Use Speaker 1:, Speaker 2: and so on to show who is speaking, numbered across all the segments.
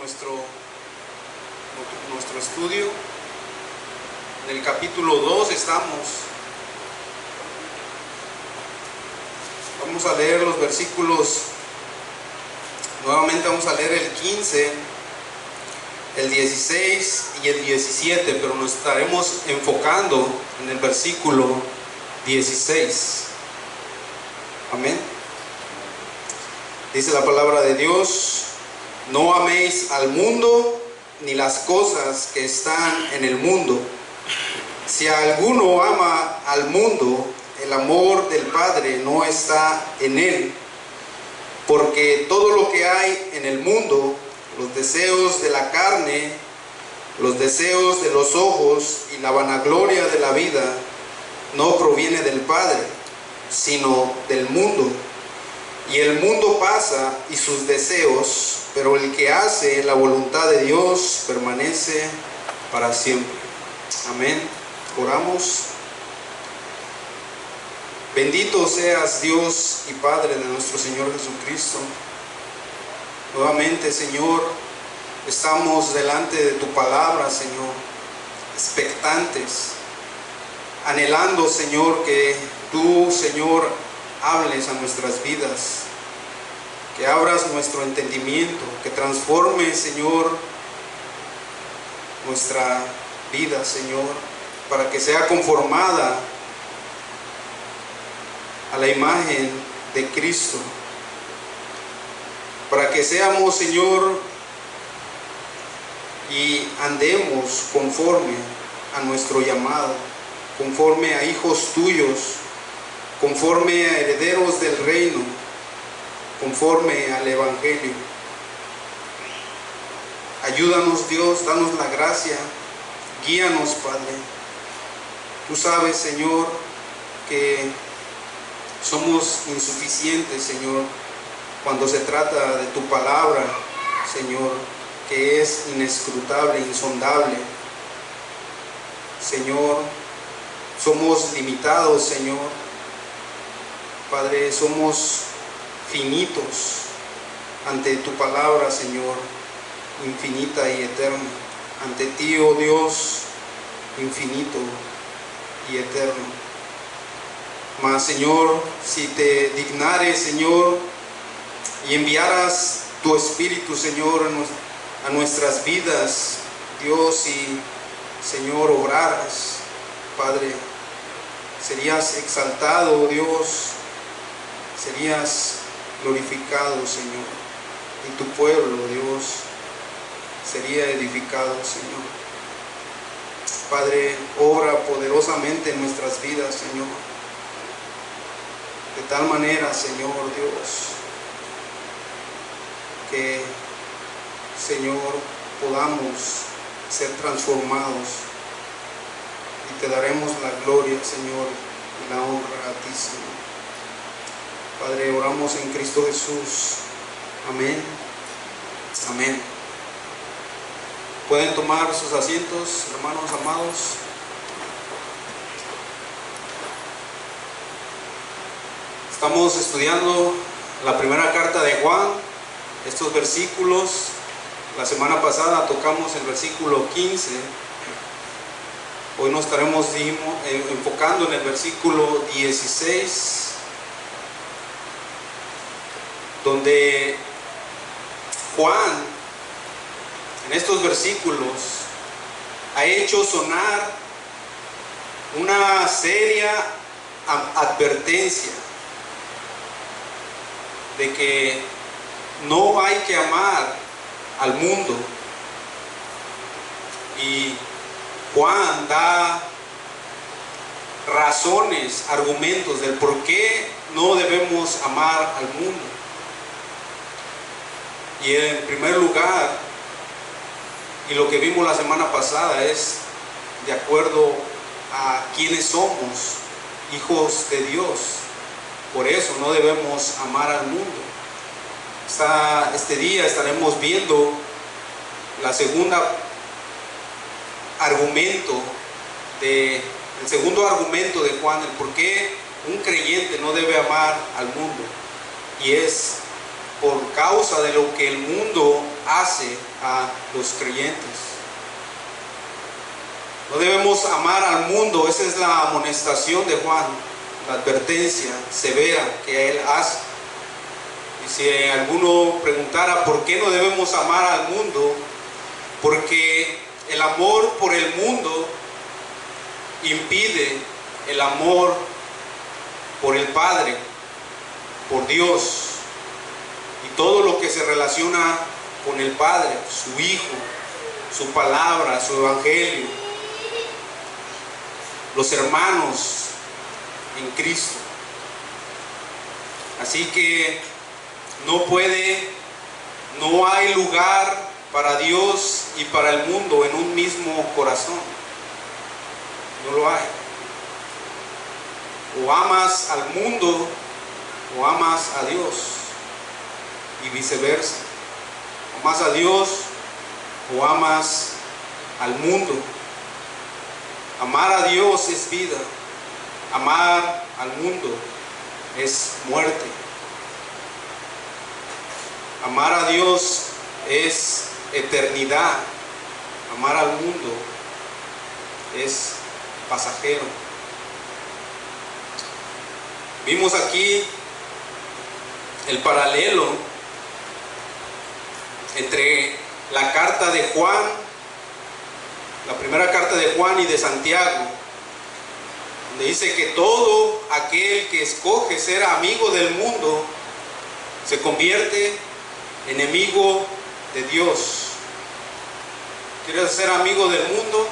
Speaker 1: nuestro estudio. En el capítulo 2 estamos. Vamos a leer los versículos, nuevamente vamos a leer el 15, el 16 y el 17, pero nos estaremos enfocando en el versículo 16. Amén. Dice la palabra de Dios: no améis al mundo ni las cosas que están en el mundo. Si alguno ama al mundo, el amor del Padre no está en él, porque todo lo que hay en el mundo, los deseos de la carne, los deseos de los ojos y la vanagloria de la vida, no proviene del Padre, sino del mundo. Y el mundo pasa y sus deseos, pero el que hace la voluntad de Dios permanece para siempre. Amén. Oramos. Bendito seas Dios y Padre de nuestro Señor Jesucristo. Nuevamente, Señor, estamos delante de tu palabra, Señor, expectantes, anhelando, Señor, que tú, Señor, hables a nuestras vidas, que abras nuestro entendimiento, que transforme, Señor, nuestra vida, Señor, para que sea conformada a la imagen de Cristo, para que seamos, Señor, y andemos conforme a nuestro llamado, conforme a hijos tuyos, conforme a herederos del reino, conforme al Evangelio. Ayúdanos, Dios, danos la gracia, guíanos, Padre. Tú sabes, Señor, que somos insuficientes, Señor, cuando se trata de tu palabra, Señor, que es inescrutable, insondable. Señor, somos limitados, Señor. Padre, somos finitos ante tu palabra, Señor, infinita y eterna. Ante ti, oh Dios, infinito y eterno. Mas, Señor, si te dignares, Señor, y enviaras tu Espíritu, Señor, a nuestras vidas, Dios, y, Señor, obraras, Padre, serías exaltado, Dios, serías glorificado, Señor, y tu pueblo, Dios, sería edificado, Señor. Padre, obra poderosamente en nuestras vidas, Señor, de tal manera, Señor Dios, que, Señor, podamos ser transformados y te daremos la gloria, Señor, y la honra a ti, Señor. Padre, oramos en Cristo Jesús. Amén. Amén. Pueden tomar sus asientos, hermanos amados. Estamos estudiando la primera carta de Juan, estos versículos. La semana pasada tocamos el versículo 15. Hoy nos estaremos enfocando en el versículo 16, donde Juan, en estos versículos, ha hecho sonar una seria advertencia de que no hay que amar al mundo. Y Juan da razones, argumentos del por qué no debemos amar al mundo. Y en primer lugar, y lo que vimos la semana pasada, es de acuerdo a quienes somos, hijos de Dios. Por eso no debemos amar al mundo. Este día estaremos viendo el segundo argumento de Juan, el por qué un creyente no debe amar al mundo. Y es por causa de lo que el mundo hace a los creyentes. No debemos amar al mundo. Esa es la amonestación de Juan, la advertencia severa que él hace. Y si alguno preguntara por qué no debemos amar al mundo, porque el amor por el mundo impide el amor por el Padre, por Dios, y todo lo que se relaciona con el Padre, su Hijo, su palabra, su evangelio, los hermanos en Cristo. Así que no hay lugar para Dios y para el mundo en un mismo corazón. No lo hay. O amas al mundo o amas a Dios, y viceversa. Amas a Dios o amas al mundo. Amar a Dios es vida, amar al mundo es muerte. Amar a Dios es eternidad, amar al mundo es pasajero. Vimos aquí el paralelo entre la carta de Juan, la primera carta de Juan y de Santiago, donde dice que todo aquel que escoge ser amigo del mundo se convierte en enemigo de Dios. ¿Quieres ser amigo del mundo?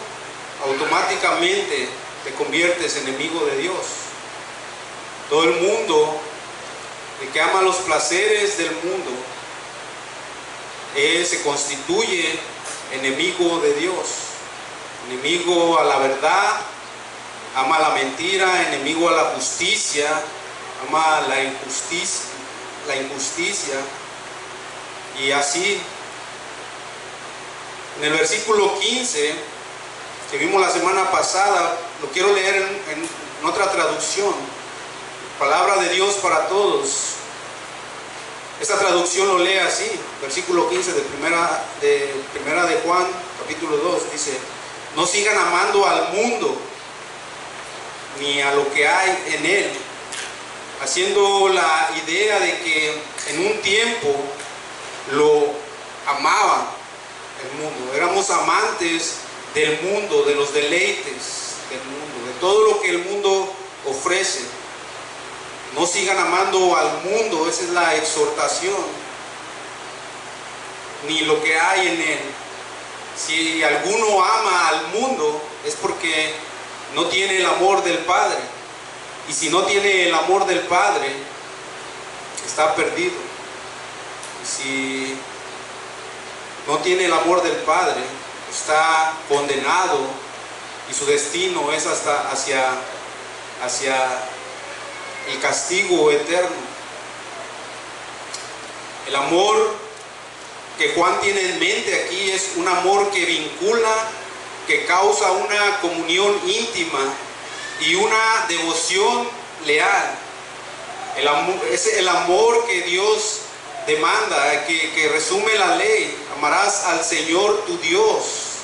Speaker 1: Automáticamente te conviertes en enemigo de Dios. Todo el mundo, el que ama los placeres del mundo, se constituye enemigo de Dios, enemigo a la verdad, ama la mentira, enemigo a la justicia, ama la injusticia, y así. En el versículo 15 que vimos la semana pasada, lo quiero leer en otra traducción, Palabra de Dios para Todos. Esta traducción lo lee así, versículo 15 de primera de Juan, capítulo 2, dice: no sigan amando al mundo ni a lo que hay en él, haciendo la idea de que en un tiempo lo amaba el mundo. Éramos amantes del mundo, de los deleites del mundo, de todo lo que el mundo ofrece. No sigan amando al mundo, esa es la exhortación, ni lo que hay en él. Si alguno ama al mundo, es porque no tiene el amor del Padre. Y si no tiene el amor del Padre, está perdido. Y si no tiene el amor del Padre, está condenado, y su destino es hacia el castigo eterno. El amor que Juan tiene en mente aquí es un amor que vincula, que causa una comunión íntima y una devoción leal. Es el amor que Dios demanda, que resume la ley: amarás al Señor tu Dios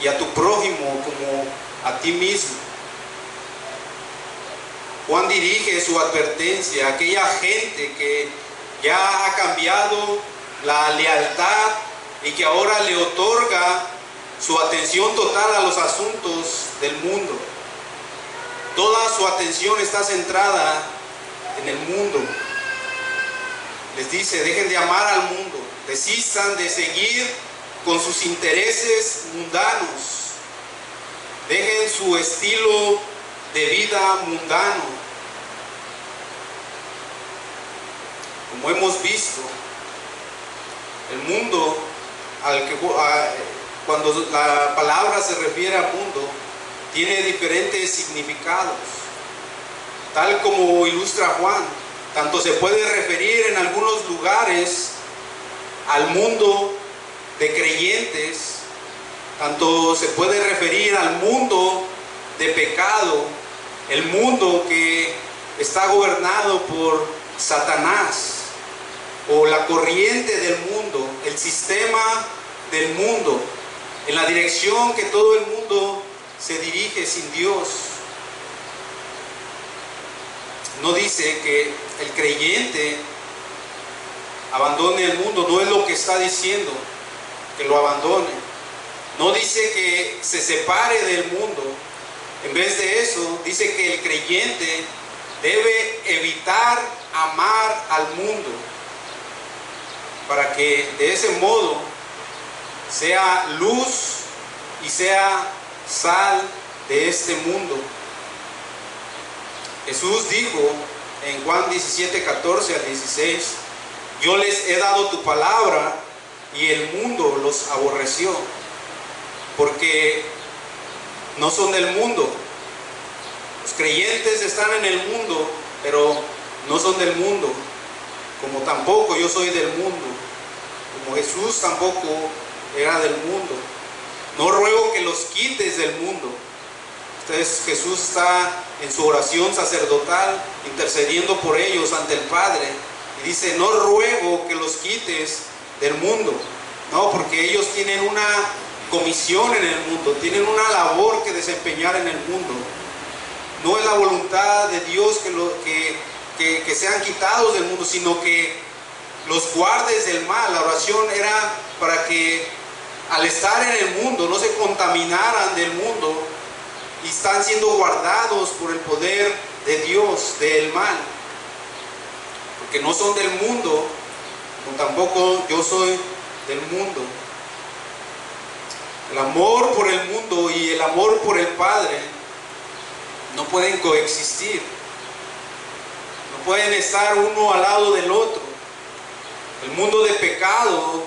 Speaker 1: y a tu prójimo como a ti mismo. Juan dirige su advertencia a aquella gente que ya ha cambiado la lealtad y que ahora le otorga su atención total a los asuntos del mundo. Toda su atención está centrada en el mundo. Les dice: dejen de amar al mundo, desistan de seguir con sus intereses mundanos, dejen su estilo de vida mundano. Como hemos visto, el mundo cuando la palabra se refiere al mundo, tiene diferentes significados, tal como ilustra Juan. Tanto se puede referir en algunos lugares al mundo de creyentes, tanto se puede referir al mundo de pecado, el mundo que está gobernado por Satanás, o la corriente del mundo, el sistema del mundo, en la dirección que todo el mundo se dirige sin Dios. No dice que el creyente abandone el mundo, no es lo que está diciendo, que lo abandone. No dice que se separe del mundo. En vez de eso, dice que el creyente debe evitar amar al mundo, para que de ese modo sea luz y sea sal de este mundo. Jesús dijo en Juan 17, 14 al 16, yo les he dado tu palabra y el mundo los aborreció, porque no son del mundo. Los creyentes están en el mundo, pero no son del mundo, como tampoco yo soy del mundo, como Jesús tampoco era del mundo. No ruego que los quites del mundo. Entonces Jesús está en su oración sacerdotal intercediendo por ellos ante el Padre y dice, no ruego que los quites del mundo, no, porque ellos tienen una comisión en el mundo, tienen una labor que desempeñar en el mundo. No es la voluntad de Dios que sean quitados del mundo, sino que los guardes del mal. La oración era para que al estar en el mundo no se contaminaran del mundo, y están siendo guardados por el poder de Dios, del mal, porque no son del mundo, como tampoco yo soy del mundo. El amor por el mundo y el amor por el Padre no pueden coexistir, no pueden estar uno al lado del otro. El mundo de pecado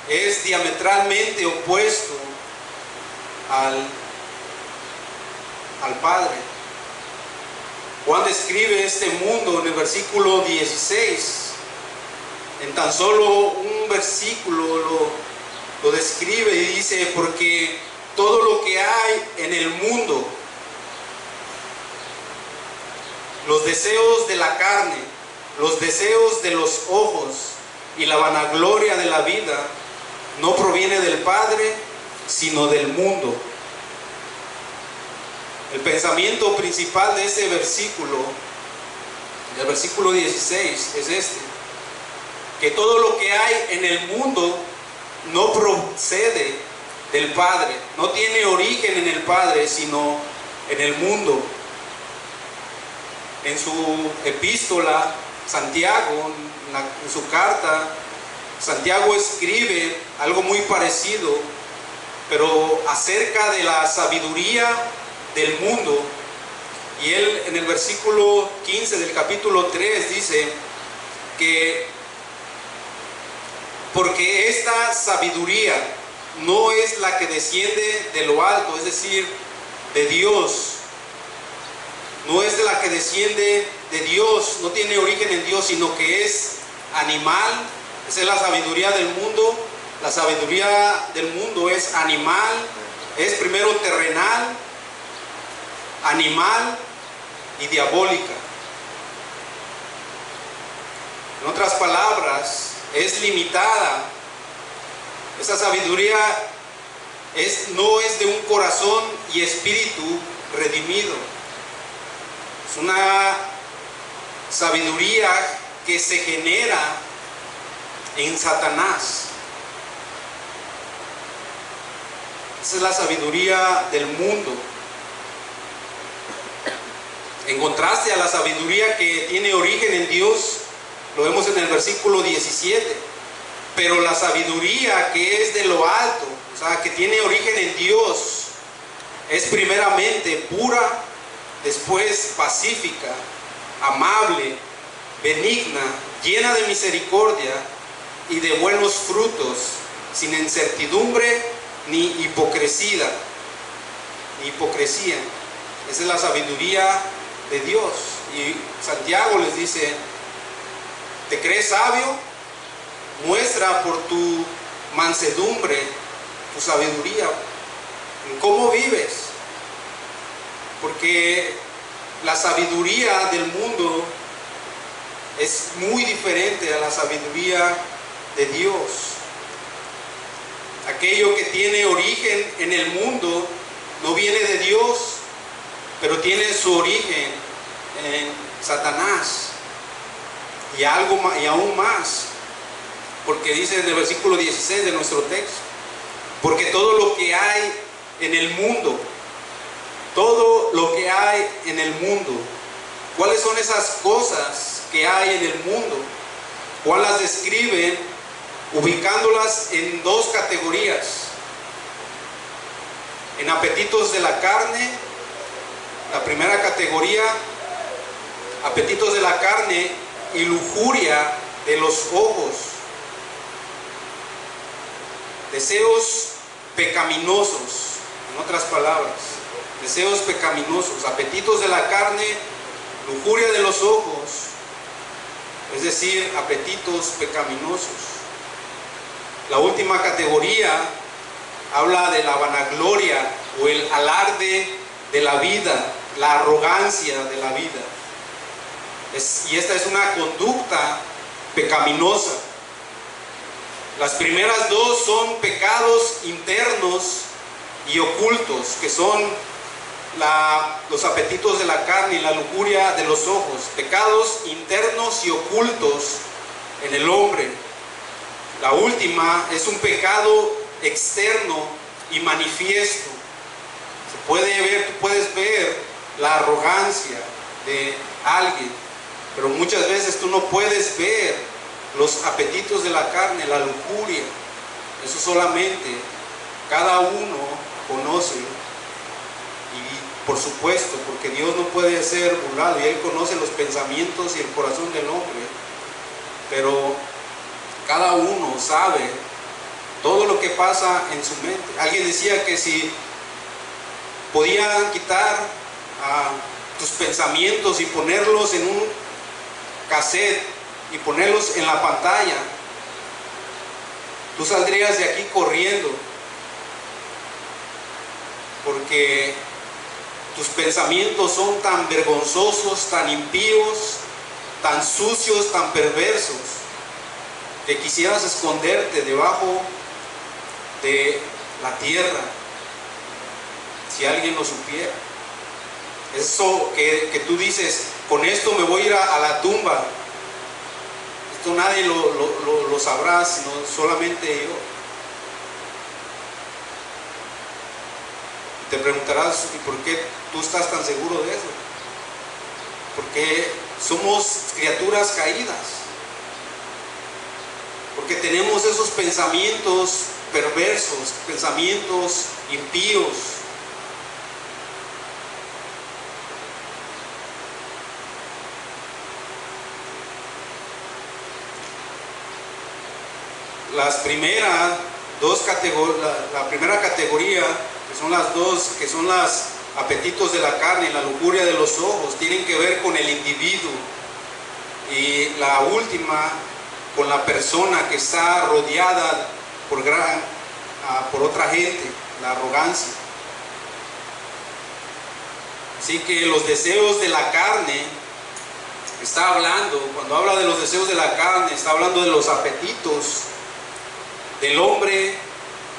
Speaker 1: es diametralmente opuesto al Padre. Juan describe este mundo en el versículo 16. En tan solo un versículo lo describe y dice, porque todo lo que hay en el mundo, los deseos de la carne, los deseos de los ojos y la vanagloria de la vida, no proviene del Padre, sino del mundo. El pensamiento principal de ese versículo, del versículo 16, es este: que todo lo que hay en el mundo no procede del Padre, no tiene origen en el Padre, sino en el mundo. En su epístola, Santiago, en su carta, Santiago escribe algo muy parecido, pero acerca de la sabiduría del mundo. Y él en el versículo 15 del capítulo 3 dice que porque esta sabiduría no es la que desciende de lo alto, es decir, de Dios, no es de la que desciende de Dios, no tiene origen en Dios, sino que es animal. Esa es la sabiduría del mundo. La sabiduría del mundo es animal, es primero terrenal, animal y diabólica. En otras palabras, es limitada. Esa sabiduría no es de un corazón y espíritu redimido. Es una sabiduría que se genera en Satanás. Esa es la sabiduría del mundo. En contraste a la sabiduría que tiene origen en Dios, lo vemos en el versículo 17. Pero la sabiduría que es de lo alto, o sea, que tiene origen en Dios, es primeramente pura, después pacífica, amable, benigna, llena de misericordia y de buenos frutos, sin incertidumbre ni hipocresía. Esa es la sabiduría de Dios. Y Santiago les dice: ¿te crees sabio? Muestra por tu mansedumbre tu sabiduría. ¿En cómo vives? Porque la sabiduría del mundo es muy diferente a la sabiduría de Dios. Aquello que tiene origen en el mundo no viene de Dios, pero tiene su origen en Satanás. Y aún más, porque dice en el versículo 16 de nuestro texto, porque todo lo que hay en el mundo, todo lo que hay en el mundo, ¿cuáles son esas cosas que hay en el mundo? Juan las describe ubicándolas en dos categorías: en apetitos de la carne. La primera categoría, apetitos de la carne y lujuria de los ojos, deseos pecaminosos, en otras palabras, deseos pecaminosos, apetitos de la carne, lujuria de los ojos, es decir, apetitos pecaminosos. La última categoría habla de la vanagloria o el alarde de la vida, la arrogancia de la vida. Y esta es una conducta pecaminosa. Las primeras dos son pecados internos y ocultos, que son los apetitos de la carne y la lujuria de los ojos, pecados internos y ocultos en el hombre. La última es un pecado externo y manifiesto. Se puede ver, tú puedes ver la arrogancia de alguien, pero muchas veces tú no puedes ver los apetitos de la carne, la lujuria. Eso solamente cada uno conoce. Y por supuesto, porque Dios no puede ser burlado y Él conoce los pensamientos y el corazón del hombre, pero cada uno sabe todo lo que pasa en su mente. Alguien decía que si podían quitar tus pensamientos y ponerlos en un cassette y ponerlos en la pantalla, tú saldrías de aquí corriendo, porque tus pensamientos son tan vergonzosos, tan impíos, tan sucios, tan perversos, que quisieras esconderte debajo de la tierra si alguien lo supiera. Eso que tú dices, con esto me voy a ir a la tumba, esto nadie lo sabrá, sino solamente yo. Y te preguntarás, ¿y por qué tú estás tan seguro de eso? Porque somos criaturas caídas, porque tenemos esos pensamientos perversos, pensamientos impíos. Las primeras dos categorías, la primera categoría, que son las dos, que son los apetitos de la carne y la lujuria de los ojos, tienen que ver con el individuo, y la última con la persona que está rodeada por otra gente, la arrogancia. Así que los deseos de la carne, está hablando, cuando habla de los deseos de la carne, está hablando de los apetitos del hombre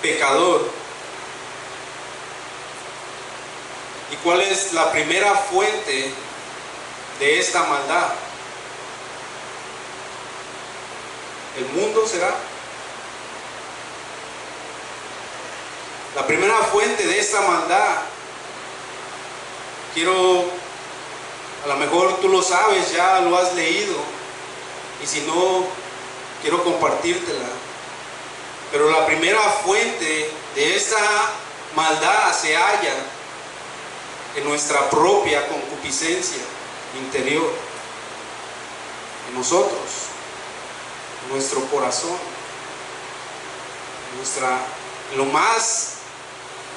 Speaker 1: pecador. ¿Y cuál es la primera fuente de esta maldad? ¿El mundo será? La primera fuente de esta maldad, a lo mejor tú lo sabes, ya lo has leído, y si no, quiero compartírtela. Pero la primera fuente de esta maldad se halla en nuestra propia concupiscencia interior, en nosotros, en nuestro corazón, lo más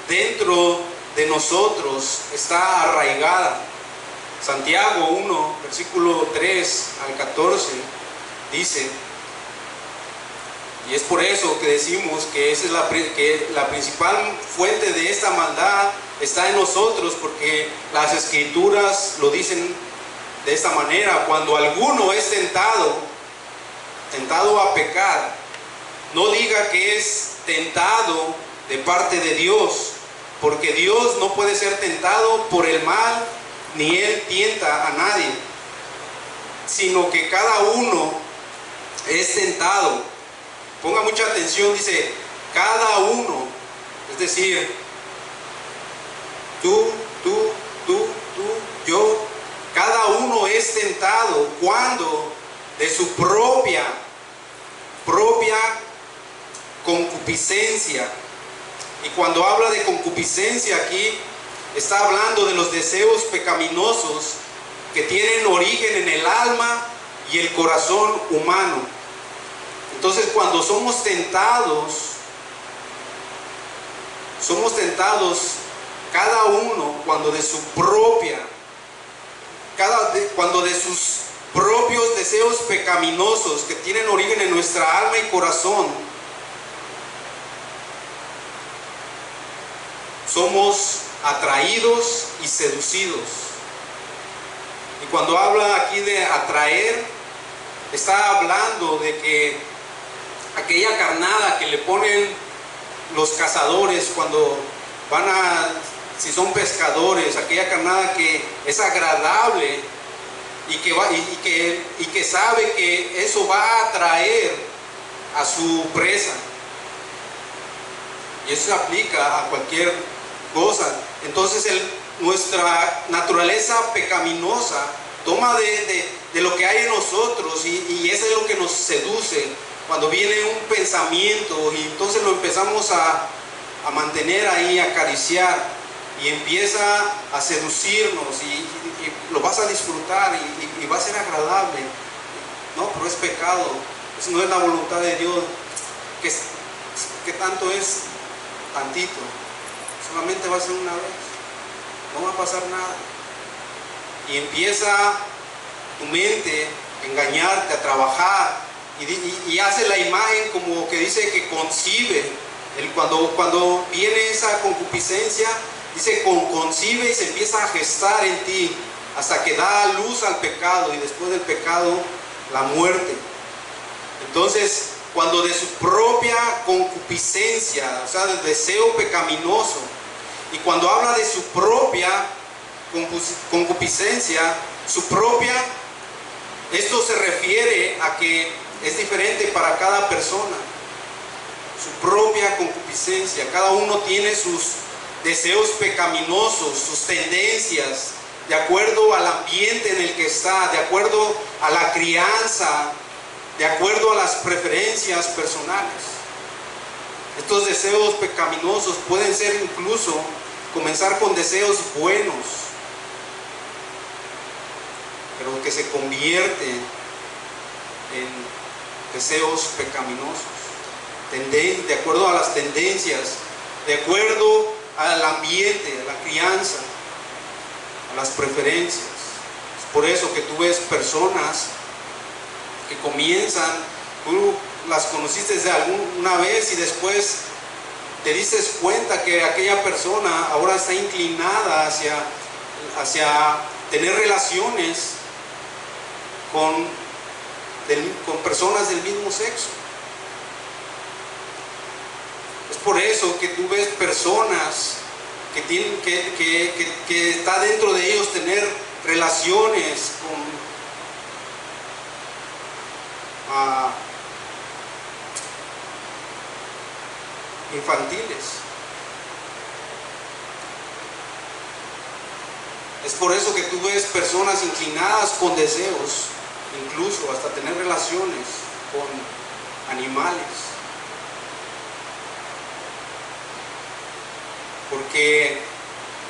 Speaker 1: dentro de nosotros está arraigada. Santiago 1, versículo 3 al 14 dice, y es por eso que decimos que esa es que la principal fuente de esta maldad está en nosotros, porque las escrituras lo dicen de esta manera: cuando alguno es tentado a pecar, no diga que es tentado de parte de Dios, porque Dios no puede ser tentado por el mal, ni Él tienta a nadie, sino que cada uno es tentado. Ponga mucha atención, dice, cada uno, es decir, tú, yo, cada uno es tentado cuando de su propia concupiscencia. Y cuando habla de concupiscencia aquí, está hablando de los deseos pecaminosos que tienen origen en el alma y el corazón humano. Entonces, cuando somos tentados cada uno cuando de sus propios deseos pecaminosos que tienen origen en nuestra alma y corazón, somos atraídos y seducidos. Y cuando habla aquí de atraer, está hablando de que aquella carnada que le ponen los cazadores cuando si son pescadores, aquella carnada que es agradable y que sabe que eso va a atraer a su presa. Y eso se aplica a cualquier cosa. Entonces nuestra naturaleza pecaminosa toma de lo que hay en nosotros y eso es lo que nos seduce. Cuando viene un pensamiento y entonces lo empezamos a mantener ahí, a acariciar, y empieza a seducirnos y lo vas a disfrutar y va a ser agradable. No, pero es pecado, eso no es la voluntad de Dios. ¿Qué tanto es? Tantito, solamente va a ser una vez, no va a pasar nada. Y empieza tu mente a engañarte, a trabajar, y hace la imagen como que dice que concibe. Cuando viene esa concupiscencia, dice concibe y se empieza a gestar en ti hasta que da luz al pecado, y después del pecado la muerte. Entonces, cuando de su propia concupiscencia, o sea, del deseo pecaminoso, y cuando habla de su propia concupiscencia, esto se refiere a que es diferente para cada persona. Su propia concupiscencia, cada uno tiene sus deseos pecaminosos, sus tendencias, de acuerdo al ambiente en el que está, de acuerdo a la crianza, de acuerdo a las preferencias personales. Estos deseos pecaminosos pueden ser incluso comenzar con deseos buenos, pero que se convierten en deseos pecaminosos, de acuerdo a las tendencias, de acuerdo al ambiente, a la crianza, a las preferencias. Es por eso que tú ves personas que comienzan, tú las conociste de alguna vez y después te dices cuenta que aquella persona ahora está inclinada hacia tener relaciones con personas del mismo sexo. Es por eso que tú ves personas que está dentro de ellos tener relaciones infantiles. Es por eso que tú ves personas inclinadas con deseos, incluso hasta tener relaciones con animales. Porque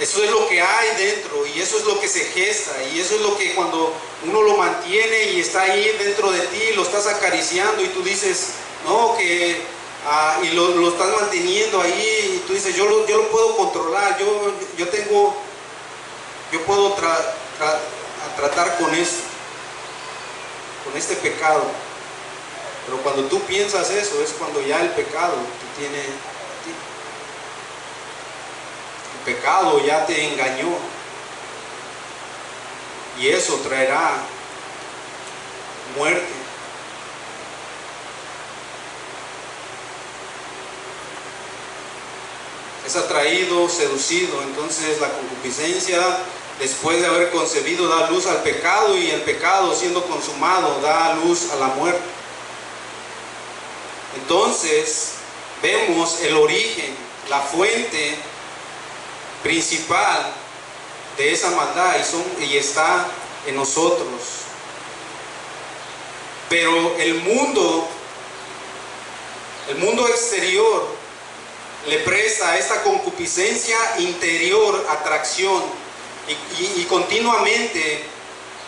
Speaker 1: eso es lo que hay dentro, y eso es lo que se gesta, y eso es lo que cuando uno lo mantiene y está ahí dentro de ti, lo estás acariciando y tú dices, no, y lo estás manteniendo ahí, y tú dices, yo lo puedo controlar, yo puedo tratar con este pecado. Pero cuando tú piensas eso, es cuando ya el pecado te tiene. El pecado ya te engañó, y eso traerá muerte. es atraído, seducido. Entonces la concupiscencia, después de haber concebido, da luz al pecado, y el pecado, siendo consumado, da luz a la muerte. Entonces vemos el origen, la fuente principal de esa maldad, y está en nosotros. Pero el mundo exterior le presta a esta concupiscencia interior atracción, y continuamente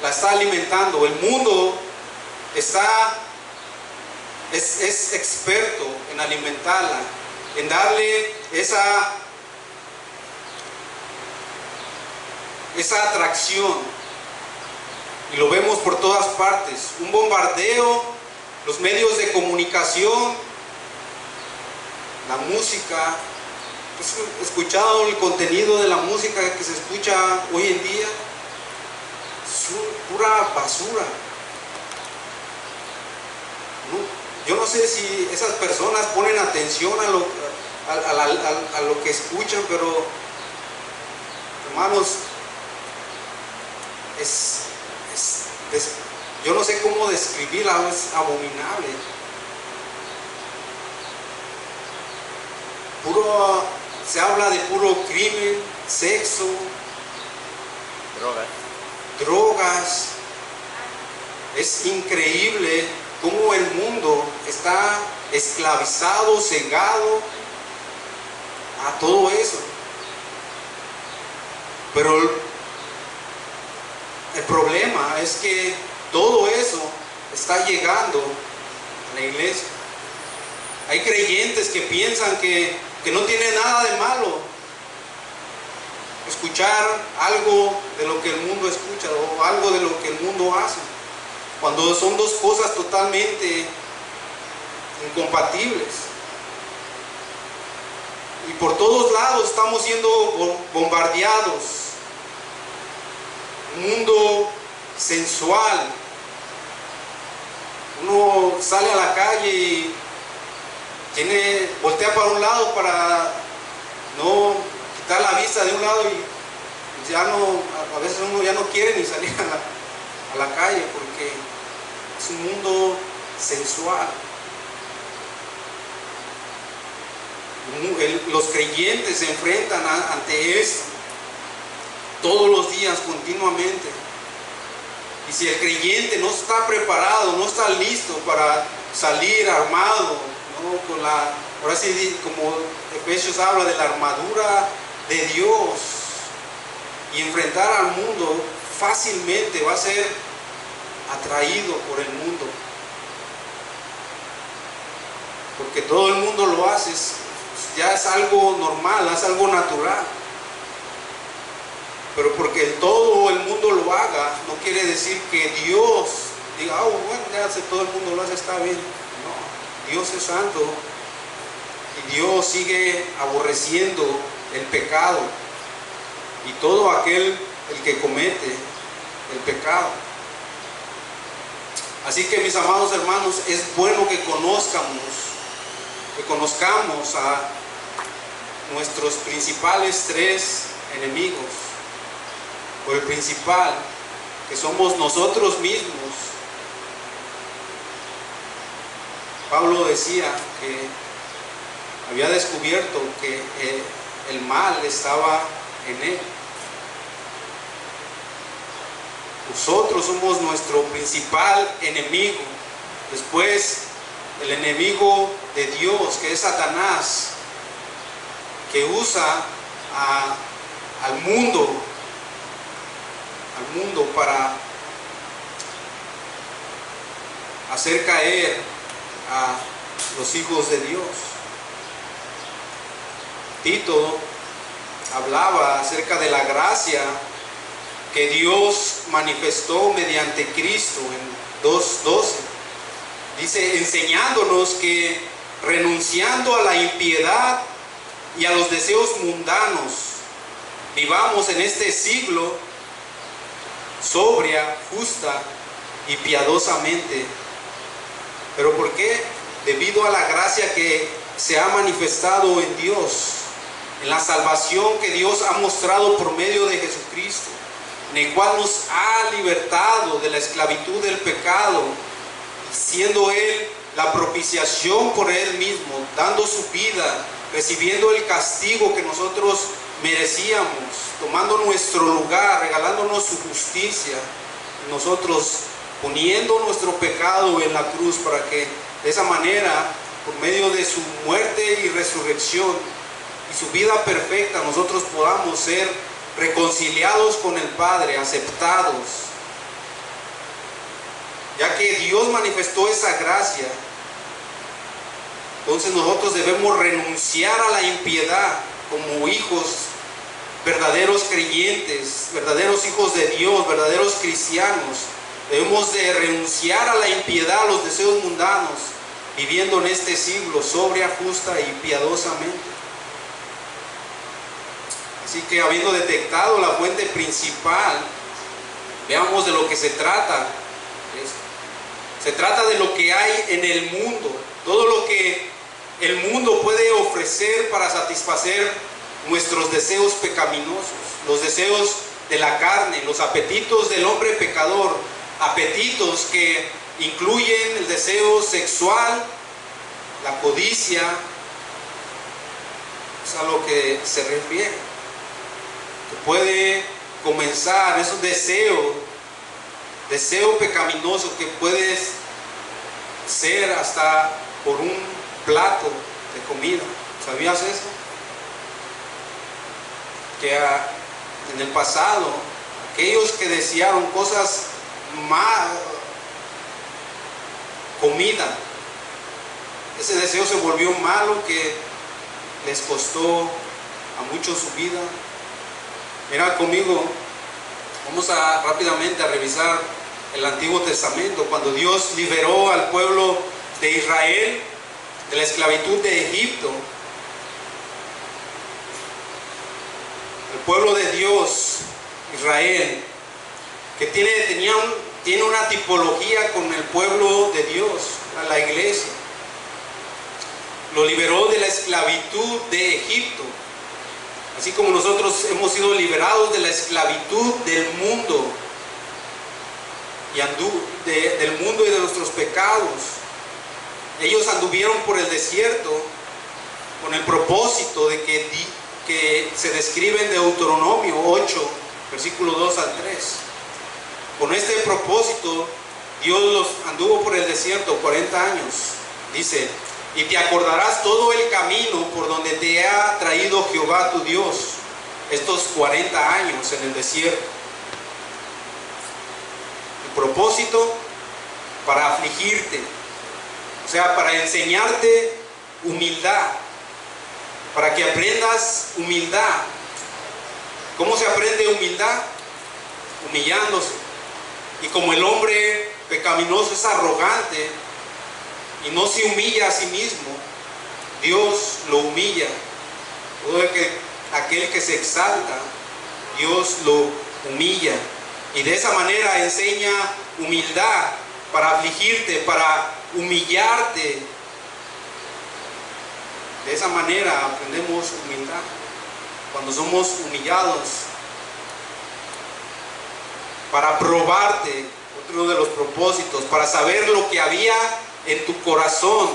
Speaker 1: la está alimentando. El mundo es experto en alimentarla, en darle esa atracción, y lo vemos por todas partes. Un bombardeo, los medios de comunicación, la música. ¿Has escuchado el contenido de la música que se escucha hoy en día? Es pura basura. Yo no sé si esas personas ponen atención a lo que escuchan, pero hermanos, yo no sé cómo describirla, es abominable. Se habla de puro crimen, sexo, drogas. Es increíble cómo el mundo está esclavizado, cegado a todo eso. Pero el problema es que todo eso está llegando a la iglesia. Hay creyentes que piensan que no tiene nada de malo escuchar algo de lo que el mundo escucha, o algo de lo que el mundo hace, cuando son dos cosas totalmente incompatibles. Y por todos lados estamos siendo bombardeados. Un mundo sensual. Uno sale a la calle y voltea para un lado para no quitar la vista de un lado, y ya no, a veces uno ya no quiere ni salir a la calle, porque es un mundo sensual. Los creyentes se enfrentan ante esto todos los días, continuamente. Y si el creyente no está preparado, no está listo para salir armado, ¿no? Ahora sí, como Efesios habla de la armadura de Dios, y enfrentar al mundo, fácilmente va a ser atraído por el mundo, porque todo el mundo lo hace. Ya es algo normal, es algo natural. Pero porque todo el mundo lo haga, no quiere decir que Dios diga, oh, bueno, ya si todo el mundo lo hace, está bien. No, Dios es santo, y Dios sigue aborreciendo el pecado y todo aquel el que comete el pecado. Así que, mis amados hermanos, es bueno que conozcamos a nuestros principales tres enemigos. O el principal, que somos nosotros mismos. Pablo decía que había descubierto que el mal estaba en él. Nosotros somos nuestro principal enemigo. Después, el enemigo de Dios, que es Satanás, que usa al mundo para hacer caer a los hijos de Dios. Tito hablaba acerca de la gracia que Dios manifestó mediante Cristo en 2:12. Dice, enseñándonos que renunciando a la impiedad y a los deseos mundanos, vivamos en este siglo sobria, justa y piadosamente. ¿Pero por qué? Debido a la gracia que se ha manifestado en Dios. en la salvación que Dios ha mostrado por medio de Jesucristo, en el cual nos ha libertado de la esclavitud del pecado, siendo Él la propiciación por Él mismo, dando su vida, recibiendo el castigo que nosotros merecíamos, tomando nuestro lugar, regalándonos su justicia, nosotros poniendo nuestro pecado en la cruz, para que de esa manera, por medio de su muerte y resurrección y su vida perfecta, nosotros podamos ser reconciliados con el Padre, aceptados. Ya que Dios manifestó esa gracia, entonces nosotros debemos renunciar a la impiedad como hijos, verdaderos creyentes, verdaderos hijos de Dios, verdaderos cristianos. Debemos de renunciar a la impiedad, a los deseos mundanos, viviendo en este siglo sobria, justa y piadosamente. Así que, habiendo detectado la fuente principal, veamos de lo que se trata. Se trata de lo que hay en el mundo, todo lo que el mundo puede ofrecer para satisfacer nuestros deseos pecaminosos, los deseos de la carne, los apetitos del hombre pecador, apetitos que incluyen el deseo sexual, la codicia, es a lo que se refiere. Que puede comenzar esos deseo pecaminoso que puedes ser hasta por un plato de comida. ¿Sabías eso? Que en el pasado, aquellos que desearon cosas más, comida, ese deseo se volvió malo, que les costó a muchos su vida. Mira conmigo, vamos rápidamente a revisar el Antiguo Testamento, cuando Dios liberó al pueblo de Israel de la esclavitud de Egipto. El pueblo de Dios, Israel, que tiene una tipología con el pueblo de Dios, la iglesia. Lo liberó de la esclavitud de Egipto, así como nosotros hemos sido liberados de la esclavitud del mundo del mundo y de nuestros pecados. Ellos anduvieron por el desierto con el propósito de que se describe en Deuteronomio 8, versículo 2 al 3. Con este propósito, Dios los anduvo por el desierto 40 años. Dice: y te acordarás todo el camino por donde te ha traído Jehová tu Dios estos 40 años en el desierto. El propósito: para afligirte, o sea, para enseñarte humildad, para que aprendas humildad. ¿Cómo se aprende humildad? Humillándose. Y como el hombre pecaminoso es arrogante y no se humilla a sí mismo, Dios lo humilla. Todo aquel que se exalta, Dios lo humilla. Y de esa manera enseña humildad, para afligirte, para humillarte. De esa manera aprendemos humildad, cuando somos humillados, para probarte, otro de los propósitos, para saber lo que había en tu corazón,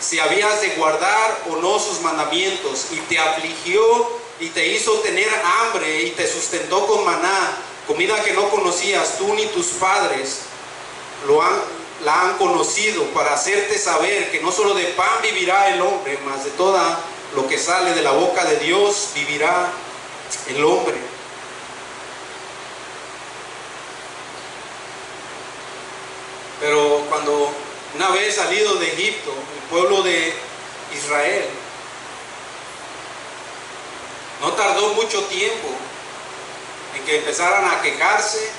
Speaker 1: si habías de guardar o no sus mandamientos. Y te afligió y te hizo tener hambre y te sustentó con maná, comida que no conocías tú ni tus padres la han conocido, para hacerte saber que no solo de pan vivirá el hombre, mas de todo lo que sale de la boca de Dios vivirá el hombre. Pero cuando una vez salido de Egipto, el pueblo de Israel no tardó mucho tiempo en que empezaran a quejarse,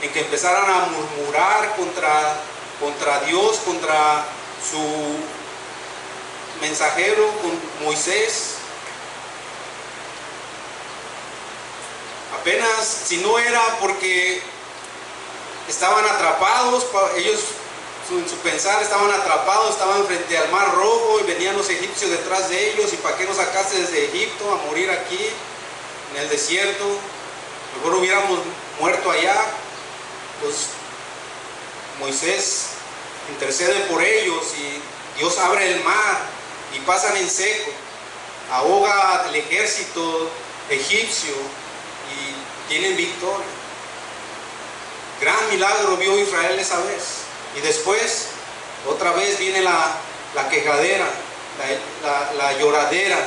Speaker 1: en que empezaran a murmurar contra Dios, contra su mensajero, con Moisés. Apenas, si no era porque estaban atrapados, ellos en su pensar estaban atrapados, estaban frente al Mar Rojo y venían los egipcios detrás de ellos. ¿Y para qué nos sacaste desde Egipto a morir aquí en el desierto? Mejor hubiéramos muerto allá. Pues Moisés intercede por ellos y Dios abre el mar y pasan en seco, ahoga el ejército egipcio y tienen victoria. Gran milagro vio Israel esa vez. Y después otra vez viene la quejadera, la lloradera,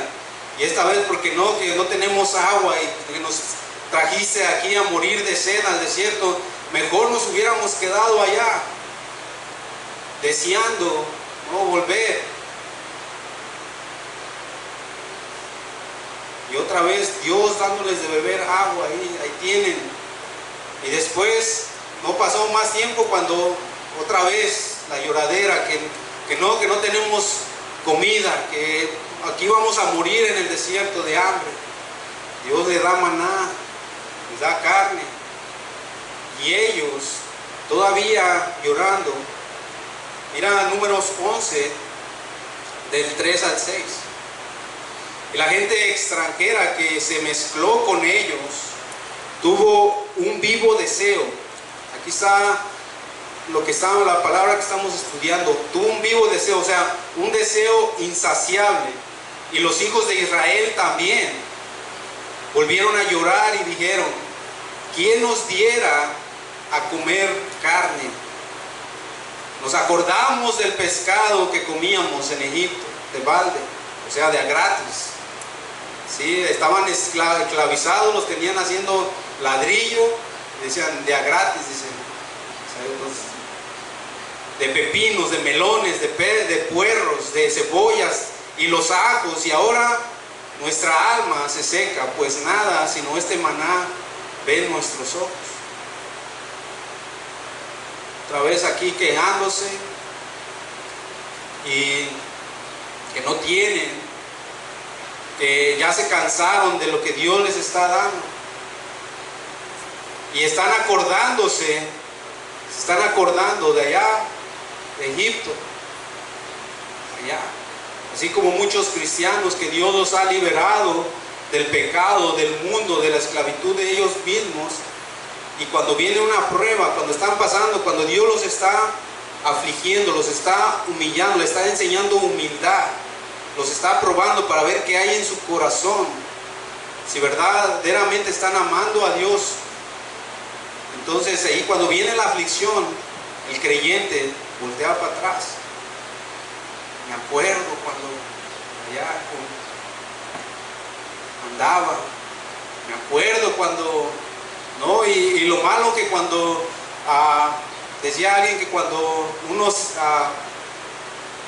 Speaker 1: y esta vez porque que no tenemos agua y que nos trajiste aquí a morir de sed al desierto. Mejor nos hubiéramos quedado allá deseando no volver. Y otra vez Dios dándoles de beber agua, ahí tienen. Y después no pasó más tiempo cuando otra vez la lloradera, que no tenemos comida, que aquí vamos a morir en el desierto de hambre. Dios les da maná, les da carne, y ellos todavía llorando. Mira Números 11 del 3 al 6. Y la gente extranjera que se mezcló con ellos tuvo un vivo deseo. Aquí está la palabra que estamos estudiando. Tuvo un vivo deseo, o sea, un deseo insaciable. Y los hijos de Israel también volvieron a llorar y dijeron: ¿quién nos diera a comer carne? Nos acordamos del pescado que comíamos en Egipto, de balde, o sea, de a gratis. Sí, estaban esclavizados, los tenían haciendo ladrillo, decían de a gratis, dicen. De pepinos, de melones, de puerros, de cebollas y los ajos, y ahora nuestra alma se seca, pues nada sino este maná ven nuestros ojos. Otra vez aquí quejándose y que no tienen, que ya se cansaron de lo que Dios les está dando, y están acordándose, se están acordando de allá, de Egipto, allá, así como muchos cristianos que Dios los ha liberado del pecado, del mundo, de la esclavitud de ellos mismos. Y cuando viene una prueba, cuando están pasando, cuando Dios los está afligiendo, los está humillando, les está enseñando humildad, los está probando para ver qué hay en su corazón, si verdaderamente están amando a Dios. Entonces ahí cuando viene la aflicción, el creyente voltea para atrás. Me acuerdo cuando allá andaba, me acuerdo cuando no, y lo malo que cuando decía alguien que cuando uno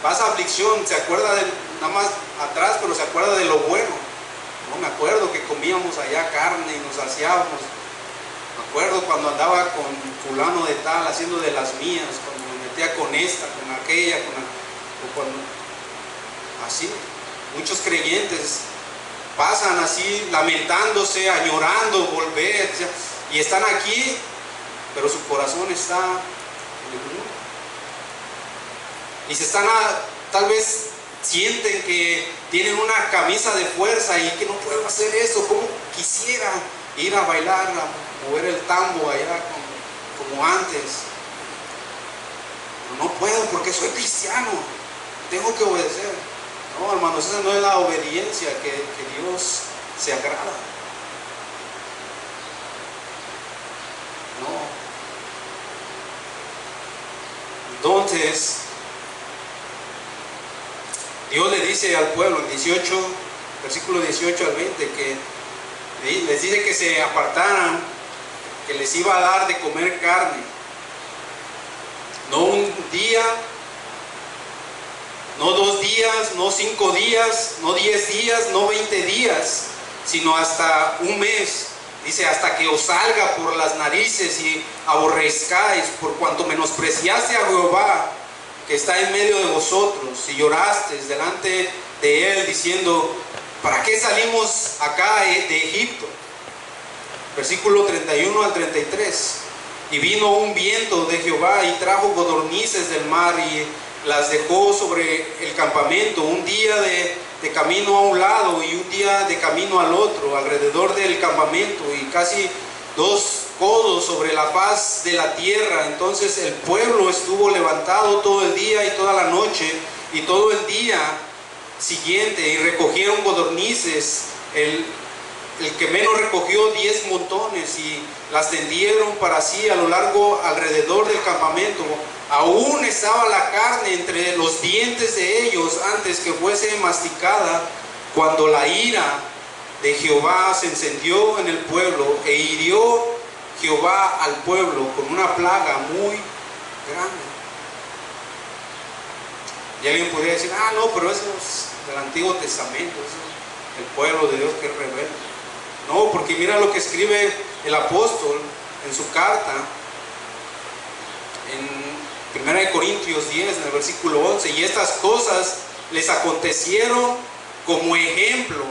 Speaker 1: pasa aflicción se acuerda de nada más atrás, pero se acuerda de lo bueno. No, me acuerdo que comíamos allá carne y nos saciábamos. Me acuerdo cuando andaba con fulano de tal haciendo de las mías, cuando me metía con esta, con aquella, así. Muchos creyentes pasan así lamentándose, añorando volver, y están aquí, pero su corazón está en el mundo. Y se están tal vez sienten que tienen una camisa de fuerza y que no puedo hacer eso, como quisiera ir a bailar, a mover el tambo allá como antes. Pero no puedo porque soy cristiano, tengo que obedecer. No, hermanos, esa no es la obediencia que Dios se agrada. No. Entonces, Dios le dice al pueblo en 18, versículo 18 al 20, que les dice que se apartaran, que les iba a dar de comer carne. No un día, no 2 días, no 5 días, no 10 días, no 20 días, sino hasta un mes. Dice, hasta que os salga por las narices y aborrezcáis, por cuanto menospreciaste a Jehová, que está en medio de vosotros, y llorasteis delante de él, diciendo, ¿para qué salimos acá de Egipto? Versículo 31 al 33. Y vino un viento de Jehová y trajo codornices del mar y las dejó sobre el campamento, un día de camino a un lado y un día de camino al otro, alrededor del campamento, y casi 2 codos sobre la faz de la tierra. Entonces el pueblo estuvo levantado todo el día y toda la noche y todo el día siguiente, y recogieron codornices. El que menos recogió 10 montones, y las tendieron para sí a lo largo alrededor del campamento. Aún estaba la carne entre los dientes de ellos antes que fuese masticada, cuando la ira de Jehová se encendió en el pueblo, e hirió Jehová al pueblo con una plaga muy grande. Y alguien podría decir: ah, no, pero eso es del Antiguo Testamento, eso es el pueblo de Dios que es rebelde. No, porque mira lo que escribe el apóstol en su carta, en 1 Corintios 10, en el versículo 11: y estas cosas les acontecieron como ejemplo.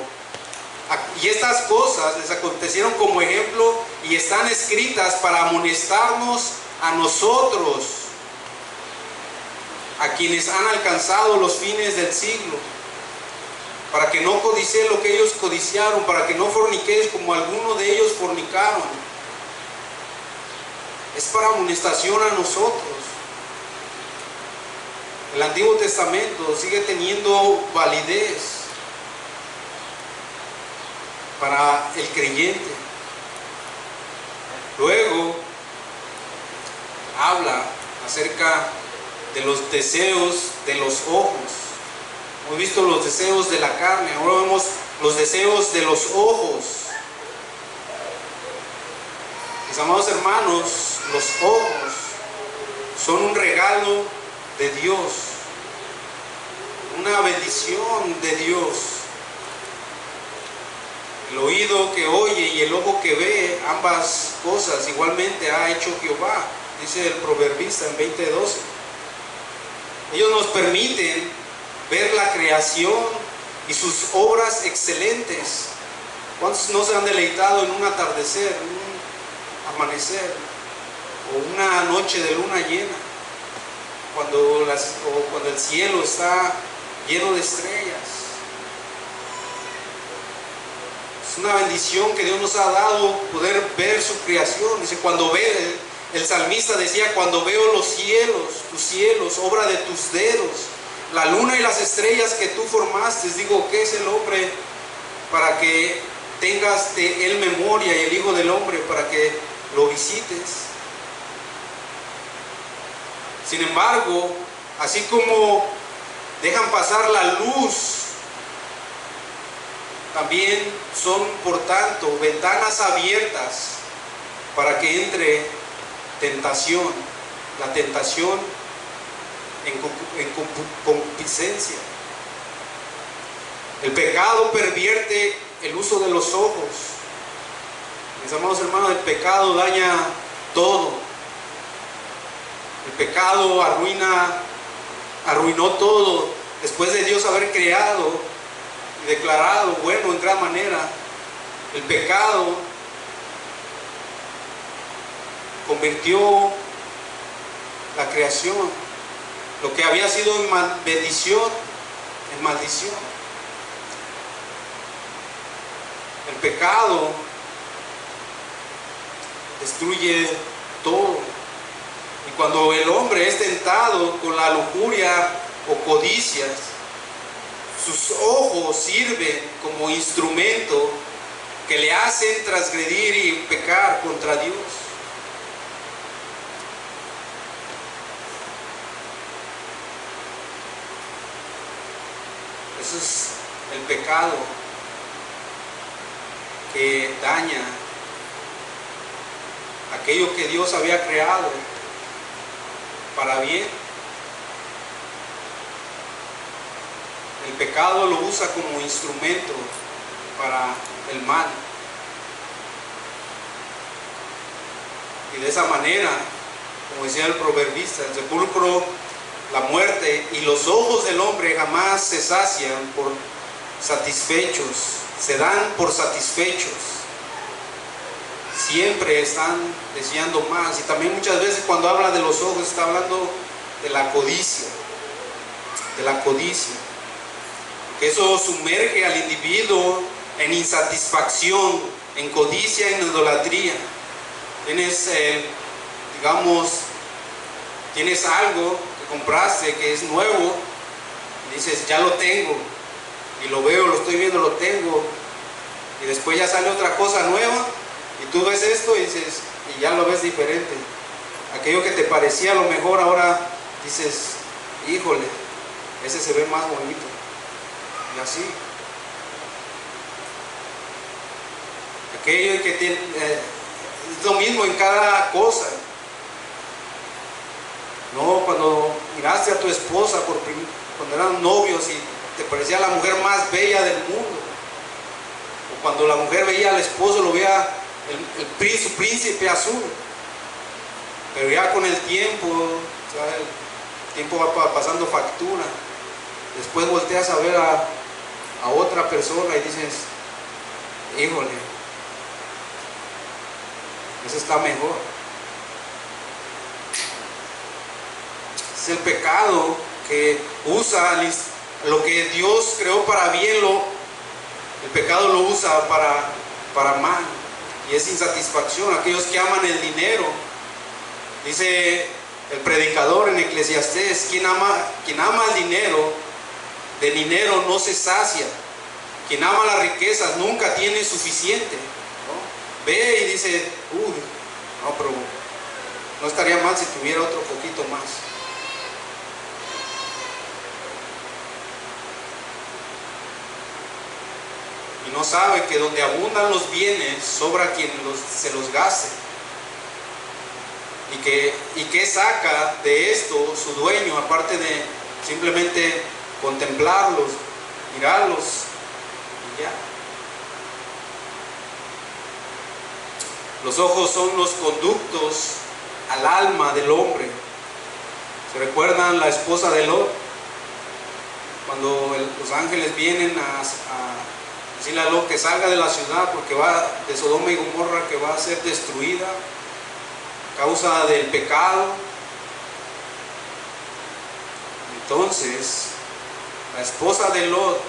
Speaker 1: Y estas cosas les acontecieron como ejemplo y están escritas para amonestarnos a nosotros, a quienes han alcanzado los fines del siglo, para que no codiceen lo que ellos codiciaron, para que no forniquéis como algunos de ellos fornicaron. Es para amonestación a nosotros. El Antiguo Testamento sigue teniendo validez para el creyente. Luego habla acerca de los deseos de los ojos. Hemos visto los deseos de la carne, ahora vemos los deseos de los ojos. Mis amados hermanos, los ojos son un regalo de Dios, una bendición de Dios. El oído que oye y el ojo que ve, ambas cosas igualmente ha hecho Jehová, dice el proverbista en 20:12. Ellos nos permiten ver la creación y sus obras excelentes. ¿Cuántos no se han deleitado en un atardecer, un amanecer, o una noche de luna llena, cuando el cielo está lleno de estrellas? Es una bendición que Dios nos ha dado poder ver su creación. Dice, el salmista decía: cuando veo los cielos, tus cielos, obra de tus dedos, la luna y las estrellas que tú formaste, digo, ¿qué es el hombre para que tengas de él memoria, y el hijo del hombre para que lo visites? Sin embargo, así como dejan pasar la luz, también son, por tanto, ventanas abiertas para que entre tentación, la tentación en concupiscencia. El pecado pervierte el uso de los ojos. Mis amados hermanos, el pecado daña todo. El pecado arruinó todo. Después de Dios haber creado y declarado bueno en gran manera, el pecado convirtió la creación, lo que había sido bendición, en maldición. El pecado destruye todo. Y cuando el hombre es tentado con la lujuria o codicias, sus ojos sirven como instrumento que le hacen transgredir y pecar contra Dios. Eso es el pecado que daña aquello que Dios había creado para bien. El pecado lo usa como instrumento para el mal. Y de esa manera, como decía el proverbista, el sepulcro, la muerte y los ojos del hombre jamás se sacian por satisfechos, se dan por satisfechos. siempre están deseando más. Y también muchas veces cuando habla de los ojos está hablando de la codicia, que eso sumerge al individuo en insatisfacción, en codicia, en idolatría. Tienes algo que compraste que es nuevo, y dices, ya lo tengo, y lo veo, lo estoy viendo, lo tengo, y después ya sale otra cosa nueva, y tú ves esto y dices, y ya lo ves diferente. Aquello que te parecía lo mejor, ahora dices, híjole, ese se ve más bonito, y así. Aquello que tiene, es lo mismo en cada cosa. No, cuando miraste a tu esposa cuando eran novios y te parecía la mujer más bella del mundo, o cuando la mujer veía al esposo, lo veía su príncipe azul, pero ya con el tiempo, ¿sabes? El tiempo va pasando factura. Después volteas a ver a otra persona y dices, híjole, ese está mejor. Es el pecado que usa lo que Dios creó para bien, el pecado lo usa para mal, y es insatisfacción. Aquellos que aman el dinero, dice el predicador en Eclesiastés, quien ama el dinero, de dinero no se sacia. Quien ama las riquezas nunca tiene suficiente, ¿no? Ve y dice, no, pero no estaría mal si tuviera otro poquito más. Y no sabe que donde abundan los bienes, sobra quien se los gaste. Y que saca de esto su dueño, aparte de simplemente contemplarlos, mirarlos y ya. Los ojos son los conductos al alma del hombre. ¿Se recuerdan la esposa de Lot? Cuando los ángeles vienen a decirle a Lot que salga de la ciudad porque va de Sodoma y Gomorra, que va a ser destruida a causa del pecado. Entonces, la esposa de Lot,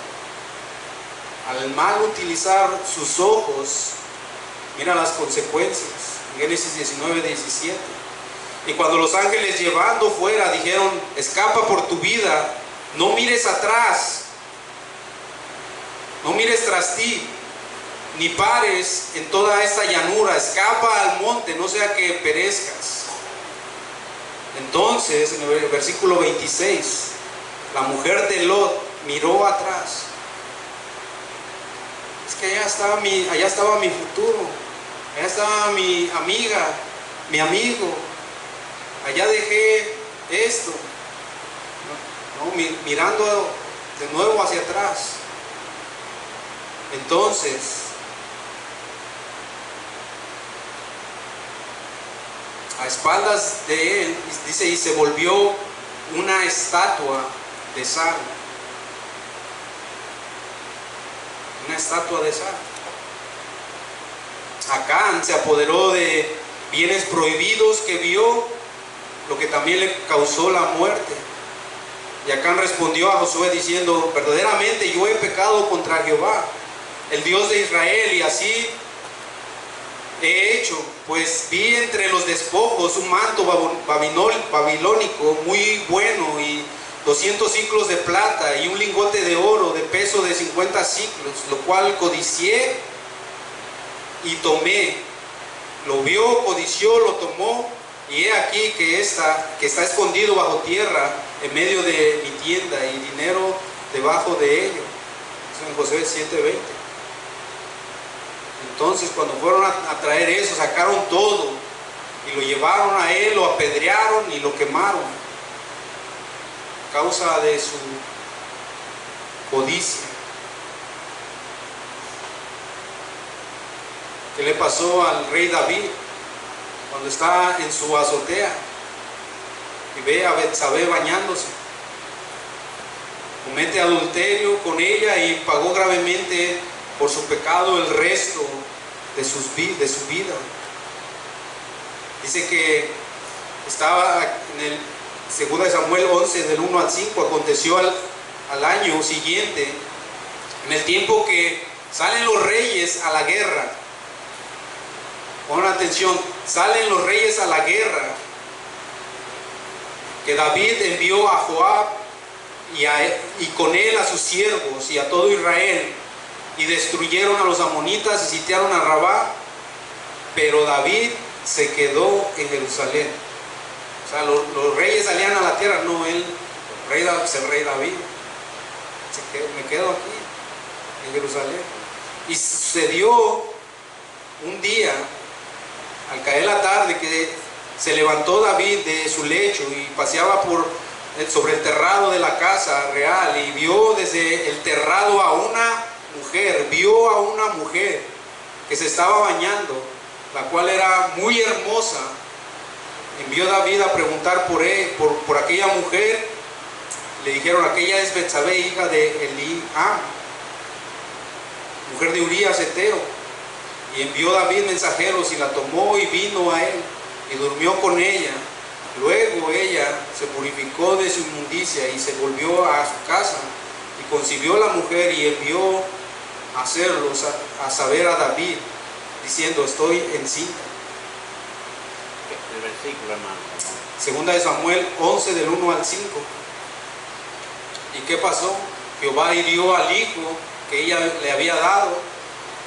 Speaker 1: al mal utilizar sus ojos, mira las consecuencias. Génesis 19:17. Y cuando los ángeles llevando fuera dijeron, escapa por tu vida, no mires atrás, no mires tras ti, ni pares en toda esta llanura, escapa al monte, no sea que perezcas. Entonces, en el versículo 26, la mujer de Lot miró atrás. Es que allá estaba mi futuro, allá estaba mi amiga, mi amigo, allá dejé esto, ¿no? Mirando de nuevo hacia atrás. Entonces, a espaldas de él, dice, y se volvió una estatua de sal. Una estatua de sal. Acán se apoderó de bienes prohibidos que vio, lo que también le causó la muerte. Y Acán respondió a Josué diciendo, verdaderamente yo he pecado contra Jehová, el Dios de Israel, y así he hecho, pues vi entre los despojos un manto babilónico muy bueno y 200 ciclos de plata y un lingote de oro de peso de 50 ciclos, lo cual codicié y tomé. Lo vio, codició, lo tomó, y he aquí que está escondido bajo tierra en medio de mi tienda y dinero debajo de ello. Eso en Josué 7:20. Entonces cuando fueron a traer eso, sacaron todo y lo llevaron a él, lo apedrearon y lo quemaron a causa de su codicia. ¿Qué le pasó al rey David cuando está en su azotea y ve a Betsabé bañándose? Comete adulterio con ella y pagó gravemente por su pecado el resto de su vida. Dice que estaba en el 2 de Samuel 11, del 1 al 5, aconteció al año siguiente, en el tiempo que salen los reyes a la guerra. Pongan atención, salen los reyes a la guerra, que David envió a Joab y con él a sus siervos y a todo Israel, y destruyeron a los amonitas y sitiaron a Rabá, pero David se quedó en Jerusalén. O sea, los reyes salían a la tierra, no él, el rey David. Me quedo aquí, en Jerusalén. Y sucedió un día, al caer la tarde, que se levantó David de su lecho y paseaba sobre el terrado de la casa real, y vio desde el terrado a una mujer que se estaba bañando, la cual era muy hermosa. Envió David a preguntar por aquella mujer. Le dijeron: aquella es Betsabé, hija de Eliam, mujer de Urías Heteo. Y envió David mensajeros y la tomó y vino a él y durmió con ella. Luego ella se purificó de su inmundicia y se volvió a su casa y concibió la mujer, y envió a hacerlo a saber a David, diciendo: estoy encinta.
Speaker 2: El versículo, hermano.
Speaker 1: Segunda de Samuel 11, del 1 al 5. ¿Y qué pasó? Jehová hirió al hijo que ella le había dado.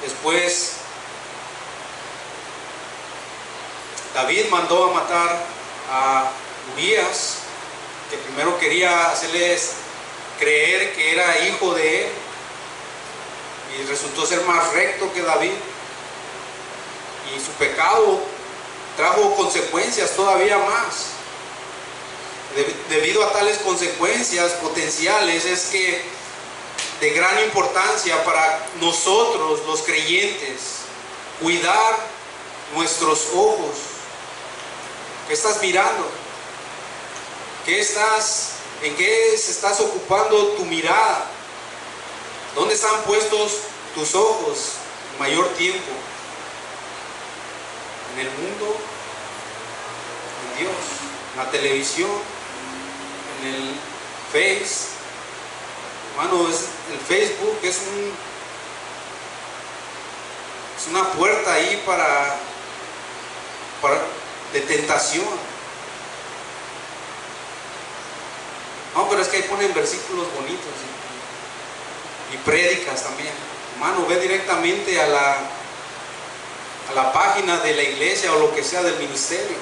Speaker 1: Después David mandó a matar a Urías, que primero quería hacerles creer que era hijo de él, y resultó ser más recto que David, y su pecado trajo consecuencias todavía más. Debido a tales consecuencias potenciales, es que de gran importancia para nosotros los creyentes cuidar nuestros ojos. ¿Qué estás mirando? ¿En qué se estás ocupando tu mirada? ¿Dónde están puestos tus ojos el mayor tiempo? ¿En el mundo? ¿En Dios? ¿En la televisión? ¿En el Face? Hermano, el Facebook es una puerta ahí de tentación. No, pero es que ahí ponen versículos bonitos y prédicas también. Hermano, ve directamente a la página de la iglesia o lo que sea del ministerio.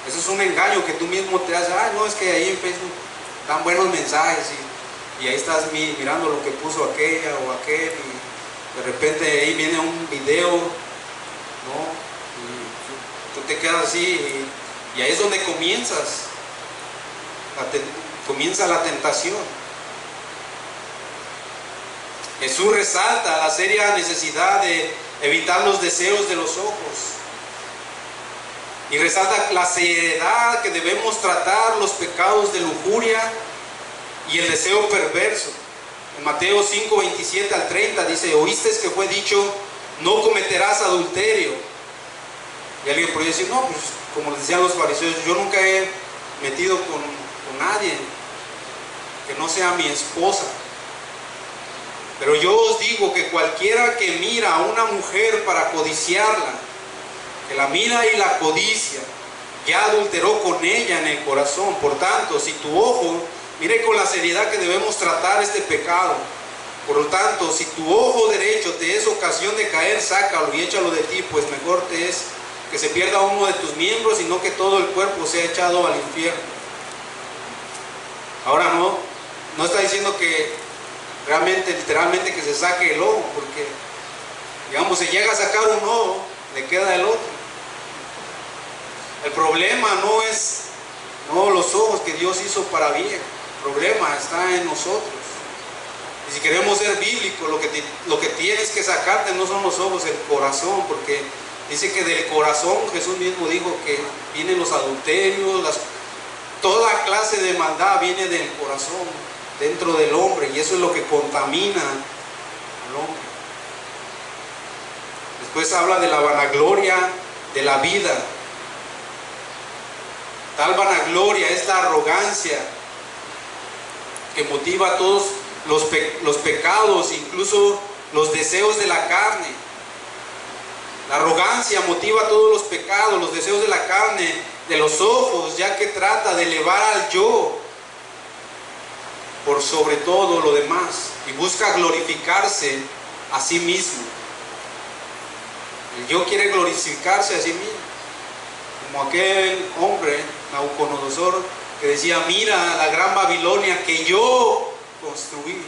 Speaker 1: Eso es un engaño que tú mismo te haces. No, es que ahí en Facebook dan buenos mensajes y ahí estás mirando lo que puso aquella o aquel, y de repente ahí viene un video, ¿no? Y tú te quedas así, y ahí es donde comienza la tentación. Jesús resalta la seria necesidad de evitar los deseos de los ojos, y resalta la seriedad que debemos tratar los pecados de lujuria y el deseo perverso. En Mateo 5, 27 al 30 dice: oíste que fue dicho, no cometerás adulterio. Y alguien podría decir: no, pues como les decían los fariseos, yo nunca he metido con nadie que no sea mi esposa. Pero yo os digo que cualquiera que mira a una mujer para codiciarla, que la mira y la codicia, ya adulteró con ella en el corazón. Por tanto, si tu ojo, mire con la seriedad que debemos tratar este pecado. Por lo tanto, si tu ojo derecho te es ocasión de caer, sácalo y échalo de ti, pues mejor te es que se pierda uno de tus miembros y no que todo el cuerpo sea echado al infierno. Ahora no está diciendo que realmente, literalmente, que se saque el ojo, porque digamos, si llega a sacar un ojo, le queda el otro. El problema no es los ojos que Dios hizo para bien. El problema está en nosotros. Y si queremos ser bíblicos, lo que tienes que sacarte no son los ojos, el corazón, porque dice que del corazón, Jesús mismo dijo que vienen los adulterios, toda clase de maldad viene del corazón, dentro del hombre, y eso es lo que contamina al hombre. Después habla de la vanagloria de la vida. Tal vanagloria es la arrogancia que motiva todos los pecados, incluso los deseos de la carne. La arrogancia motiva todos los pecados, los deseos de la carne, de los ojos, ya que trata de elevar al yo por sobre todo lo demás y busca glorificarse a sí mismo. El yo quiere glorificarse a sí mismo, como aquel hombre, Nabucodonosor, que decía: mira la gran Babilonia que yo construí.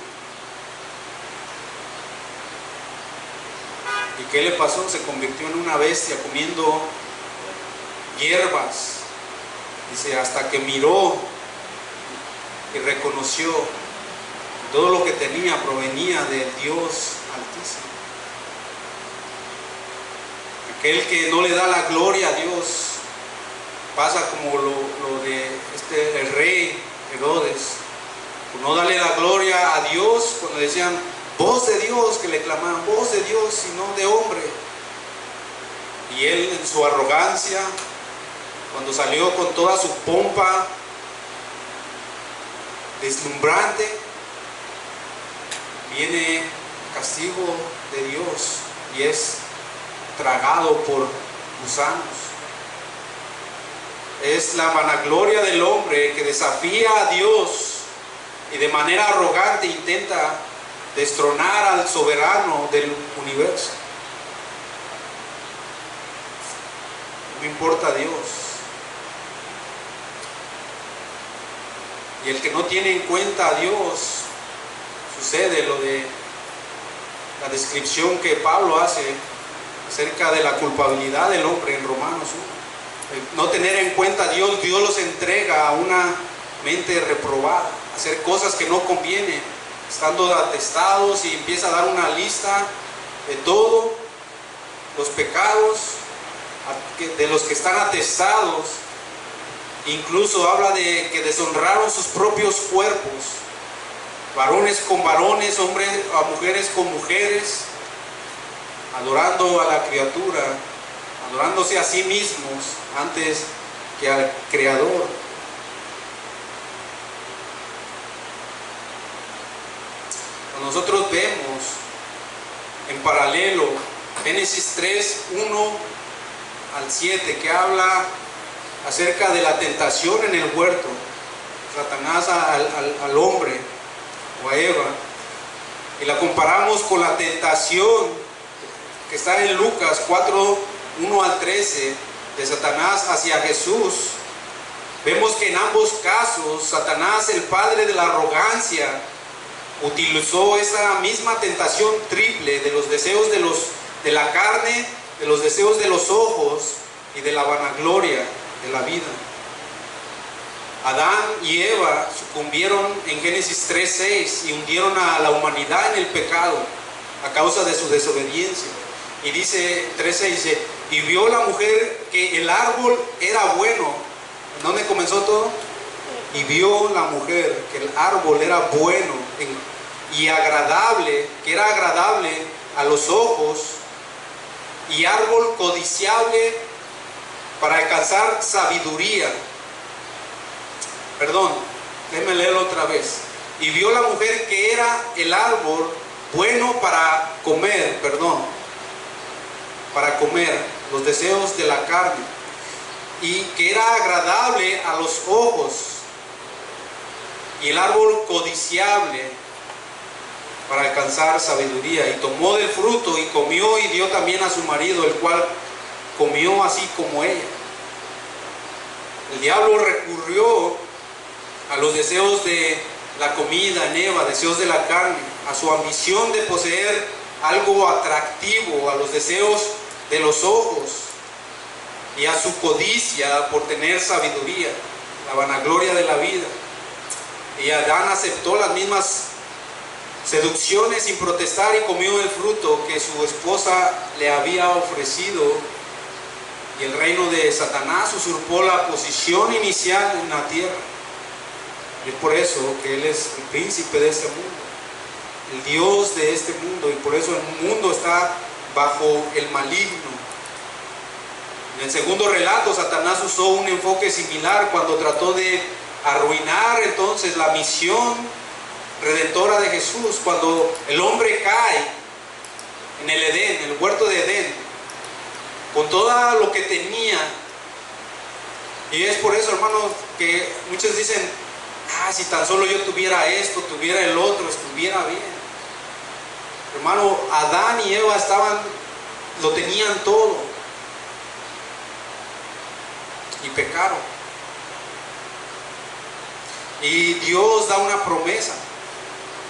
Speaker 1: ¿Y qué le pasó? Se convirtió en una bestia comiendo hierbas. Dice, hasta que miró y reconoció que todo lo que tenía provenía del Dios Altísimo. Aquel que no le da la gloria a Dios pasa como lo de el rey Herodes, por no darle la gloria a Dios cuando decían voz de Dios, que le clamaban voz de Dios y no de hombre. Y él en su arrogancia, cuando salió con toda su pompa deslumbrante, viene castigo de Dios y es tragado por gusanos. Es la vanagloria del hombre que desafía a Dios y de manera arrogante intenta destronar al soberano del universo. No importa a Dios. Y el que no tiene en cuenta a Dios, sucede lo de la descripción que Pablo hace acerca de la culpabilidad del hombre en Romanos 1. El no tener en cuenta a Dios, Dios los entrega a una mente reprobada, a hacer cosas que no convienen, estando atestados, y empieza a dar una lista de todos los pecados de los que están atestados. Incluso habla de que deshonraron sus propios cuerpos, varones con varones, hombres a mujeres con mujeres, adorando a la criatura, adorándose a sí mismos antes que al Creador. Nosotros vemos en paralelo Génesis 3, 1 al 7, que habla acerca de la tentación en el huerto, Satanás al hombre o a Eva, y la comparamos con la tentación que está en Lucas 4, 1 al 13, de Satanás hacia Jesús. Vemos que en ambos casos Satanás, el padre de la arrogancia, utilizó esa misma tentación triple de los deseos de la carne, de los deseos de los ojos y de la vanagloria de la vida. Adán y Eva sucumbieron en Génesis 3:6 y hundieron a la humanidad en el pecado a causa de su desobediencia. Y dice 3:6, dice, y vio la mujer que el árbol era bueno. ¿Dónde comenzó todo? Y vio la mujer que el árbol era bueno y agradable, que era agradable a los ojos, y árbol codiciable para alcanzar sabiduría. Perdón, déjenme leerlo otra vez. Y vio la mujer que era el árbol bueno para comer, para comer los deseos de la carne, y que era agradable a los ojos, y el árbol codiciable para alcanzar sabiduría. Y tomó del fruto y comió, y dio también a su marido, el cual comió así como ella. El diablo recurrió a los deseos de la comida en Eva, deseos de la carne, a su ambición de poseer algo atractivo, a los deseos de los ojos y a su codicia por tener sabiduría, la vanagloria de la vida. Y Adán aceptó las mismas seducciones sin protestar y comió el fruto que su esposa le había ofrecido. Y el reino de Satanás usurpó la posición inicial en la tierra. Y es por eso que él es el príncipe de este mundo, el Dios de este mundo, y por eso el mundo está bajo el maligno. En el segundo relato, Satanás usó un enfoque similar cuando trató de arruinar entonces la misión redentora de Jesús. Cuando el hombre cae en el Edén, en el huerto de Edén, con todo lo que tenía. Y es por eso, hermanos, que muchos dicen: si tan solo yo tuviera esto, tuviera el otro, estuviera bien. Hermano, Adán y Eva lo tenían todo, y pecaron. Y Dios da una promesa,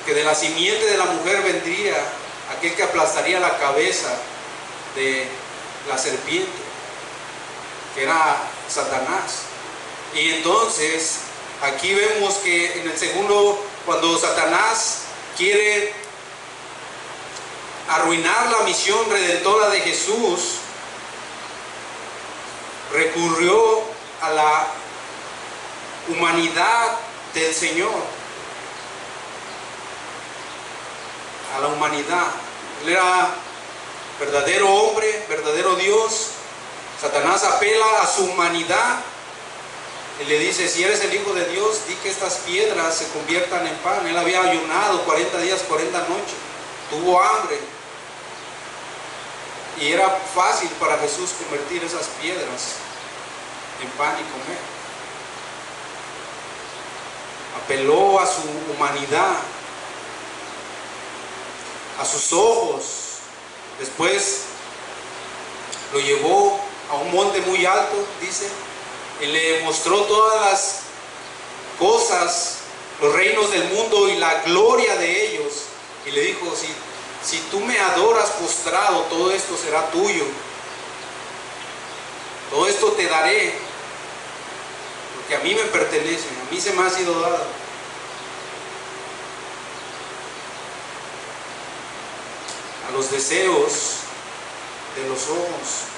Speaker 1: que de la simiente de la mujer vendría aquel que aplastaría la cabeza de la serpiente, que era Satanás. Y entonces aquí vemos que en el segundo, cuando Satanás quiere arruinar la misión redentora de Jesús, recurrió a la humanidad del Señor, a la humanidad. Él era verdadero hombre, verdadero Dios. Satanás apela a su humanidad y le dice: si eres el Hijo de Dios, di que estas piedras se conviertan en pan. Él había ayunado 40 días, 40 noches, tuvo hambre, y era fácil para Jesús convertir esas piedras en pan y comer. Apeló a su humanidad, a sus ojos. Después lo llevó a un monte muy alto, dice, y le mostró todas las cosas, los reinos del mundo y la gloria de ellos, y le dijo: si tú me adoras postrado, todo esto será tuyo, todo esto te daré, porque a mí me pertenece, a mí se me ha sido dado. A los deseos de los ojos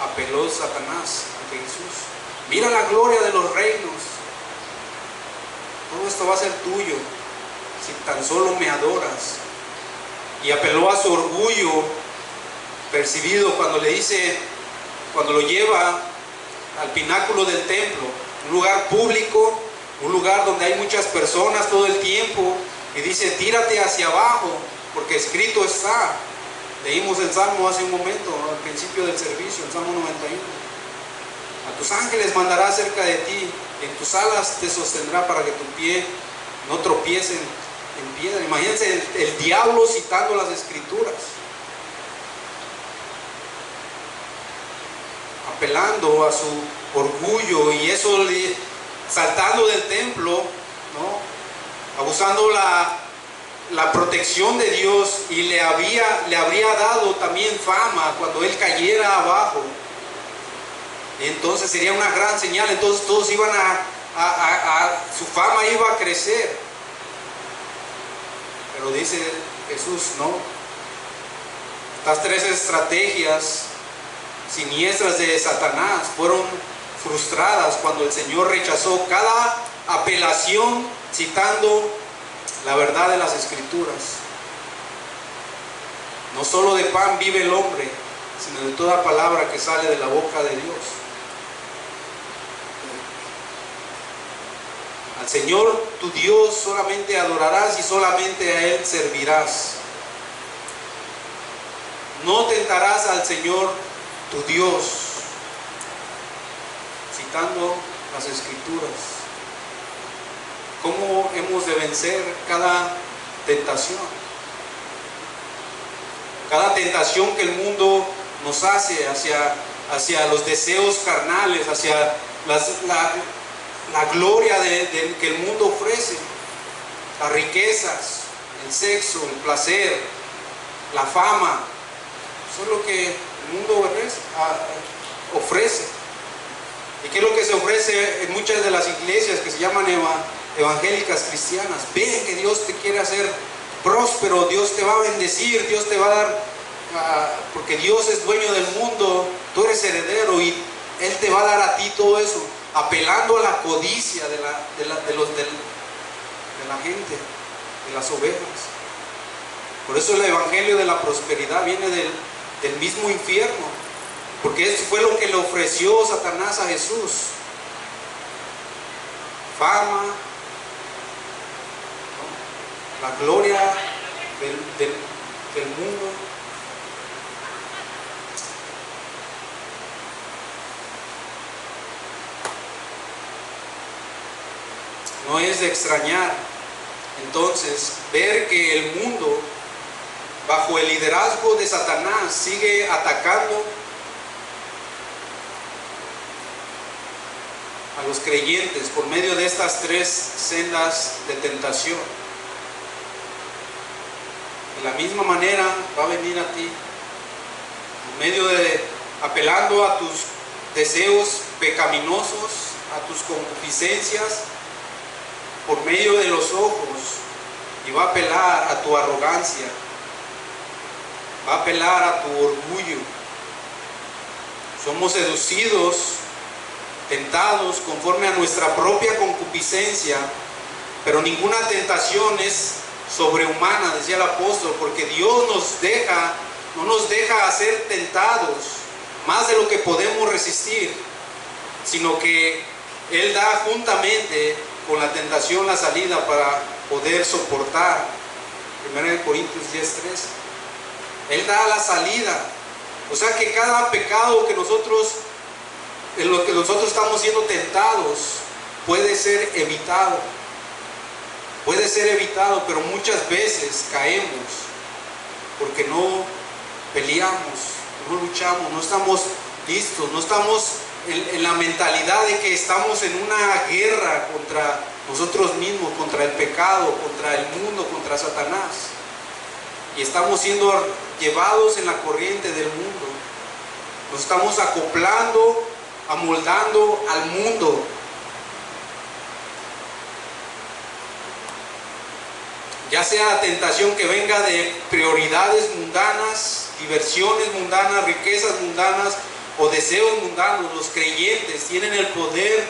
Speaker 1: apeló Satanás ante Jesús. Mira la gloria de los reinos, todo esto va a ser tuyo si tan solo me adoras. Y apeló a su orgullo percibido cuando le dice, cuando lo lleva al pináculo del templo, un lugar público, un lugar donde hay muchas personas todo el tiempo, y dice: tírate hacia abajo, porque escrito está. Leímos el Salmo hace un momento, al principio del servicio, el Salmo 91. A tus ángeles mandará cerca de ti, en tus alas te sostendrá para que tu pie no tropiece en piedra. Imagínense el diablo citando las escrituras, apelando a su orgullo, y eso saltando del templo, ¿no? Abusando la protección de Dios, y le habría dado también fama cuando él cayera abajo. Entonces sería una gran señal, entonces todos iban su fama iba a crecer. Pero dice Jesús: no, estas tres estrategias siniestras de Satanás fueron frustradas cuando el Señor rechazó cada apelación citando la verdad de las Escrituras. No solo de pan vive el hombre, sino de toda palabra que sale de la boca de Dios. Al Señor tu Dios solamente adorarás y solamente a Él servirás. No tentarás al Señor tu Dios, citando las Escrituras. ¿Cómo hemos de vencer cada tentación? Cada tentación que el mundo nos hace hacia los deseos carnales, hacia la gloria que el mundo ofrece, las riquezas, el sexo, el placer, la fama. Eso es lo que el mundo ofrece. ¿Y qué es lo que se ofrece en muchas de las iglesias que se llaman evangélicas cristianas? Ven que Dios te quiere hacer próspero, Dios te va a bendecir, Dios te va a dar, porque Dios es dueño del mundo, tú eres heredero y Él te va a dar a ti todo eso, apelando a la codicia de la gente, de las ovejas. Por eso el evangelio de la prosperidad viene del mismo infierno, porque eso fue lo que le ofreció Satanás a Jesús: fama, ¿no?, la gloria del mundo. No es de extrañar entonces ver que el mundo, bajo el liderazgo de Satanás, sigue atacando a los creyentes por medio de estas tres sendas de tentación. De la misma manera va a venir a ti, en medio de apelando a tus deseos pecaminosos, a tus concupiscencias, por medio de los ojos, y va a apelar a tu arrogancia, va a apelar a tu orgullo. Somos seducidos, tentados conforme a nuestra propia concupiscencia, pero ninguna tentación es sobrehumana, decía el apóstol, porque Dios no nos deja ser tentados más de lo que podemos resistir, sino que Él da juntamente con la tentación la salida para poder soportar. 1 Corintios 10:13. Él da la salida. O sea que cada pecado en lo que nosotros estamos siendo tentados, puede ser evitado. Puede ser evitado, pero muchas veces caemos porque no peleamos, no luchamos, no estamos listos, no estamos en la mentalidad de que estamos en una guerra contra nosotros mismos, contra el pecado, contra el mundo, contra Satanás. Y estamos siendo llevados en la corriente del mundo. Nos estamos acoplando, amoldando al mundo. Ya sea tentación que venga de prioridades mundanas, diversiones mundanas, riquezas mundanas o deseos mundanos, los creyentes tienen el poder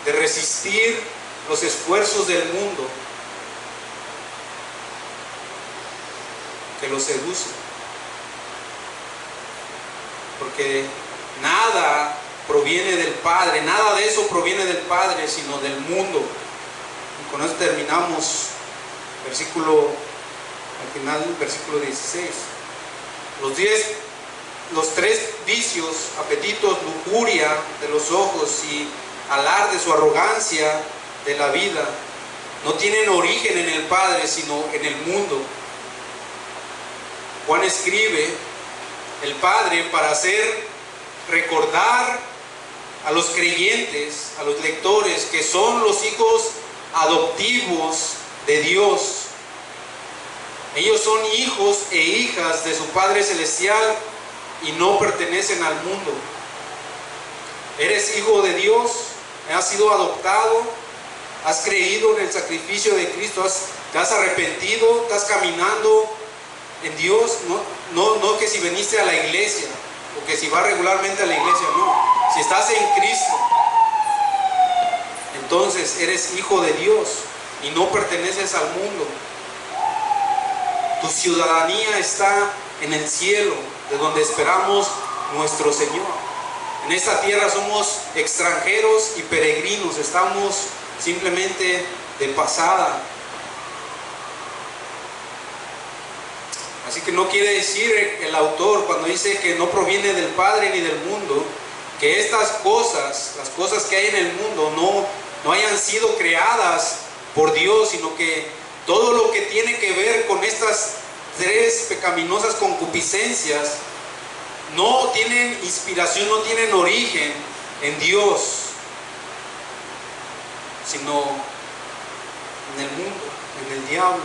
Speaker 1: de resistir los esfuerzos del mundo que los seducen, porque nada proviene del Padre, nada de eso proviene del Padre, sino del mundo. Y con eso terminamos al final del versículo 16. Los tres vicios, apetitos, lujuria de los ojos y alarde, su arrogancia de la vida, no tienen origen en el Padre, sino en el mundo. Juan escribe: el Padre, para hacer recordar a los creyentes, a los lectores, que son los hijos adoptivos de Dios. Ellos son hijos e hijas de su Padre Celestial y no pertenecen al mundo. Eres hijo de Dios, has sido adoptado, has creído en el sacrificio de Cristo, te has arrepentido, estás caminando en Dios. No que si veniste a la iglesia o que si vas regularmente a la iglesia, no. Si estás en Cristo, entonces eres hijo de Dios y no perteneces al mundo. Tu ciudadanía está en el cielo, de donde esperamos nuestro Señor. En esta tierra somos extranjeros y peregrinos, estamos simplemente de pasada. Así que no quiere decir el autor, cuando dice que no proviene del Padre ni del mundo, que estas cosas, las cosas que hay en el mundo, no hayan sido creadas por Dios, sino que todo lo que tiene que ver con estas tres pecaminosas concupiscencias no tienen inspiración, no tienen origen en Dios, sino en el mundo, en el diablo.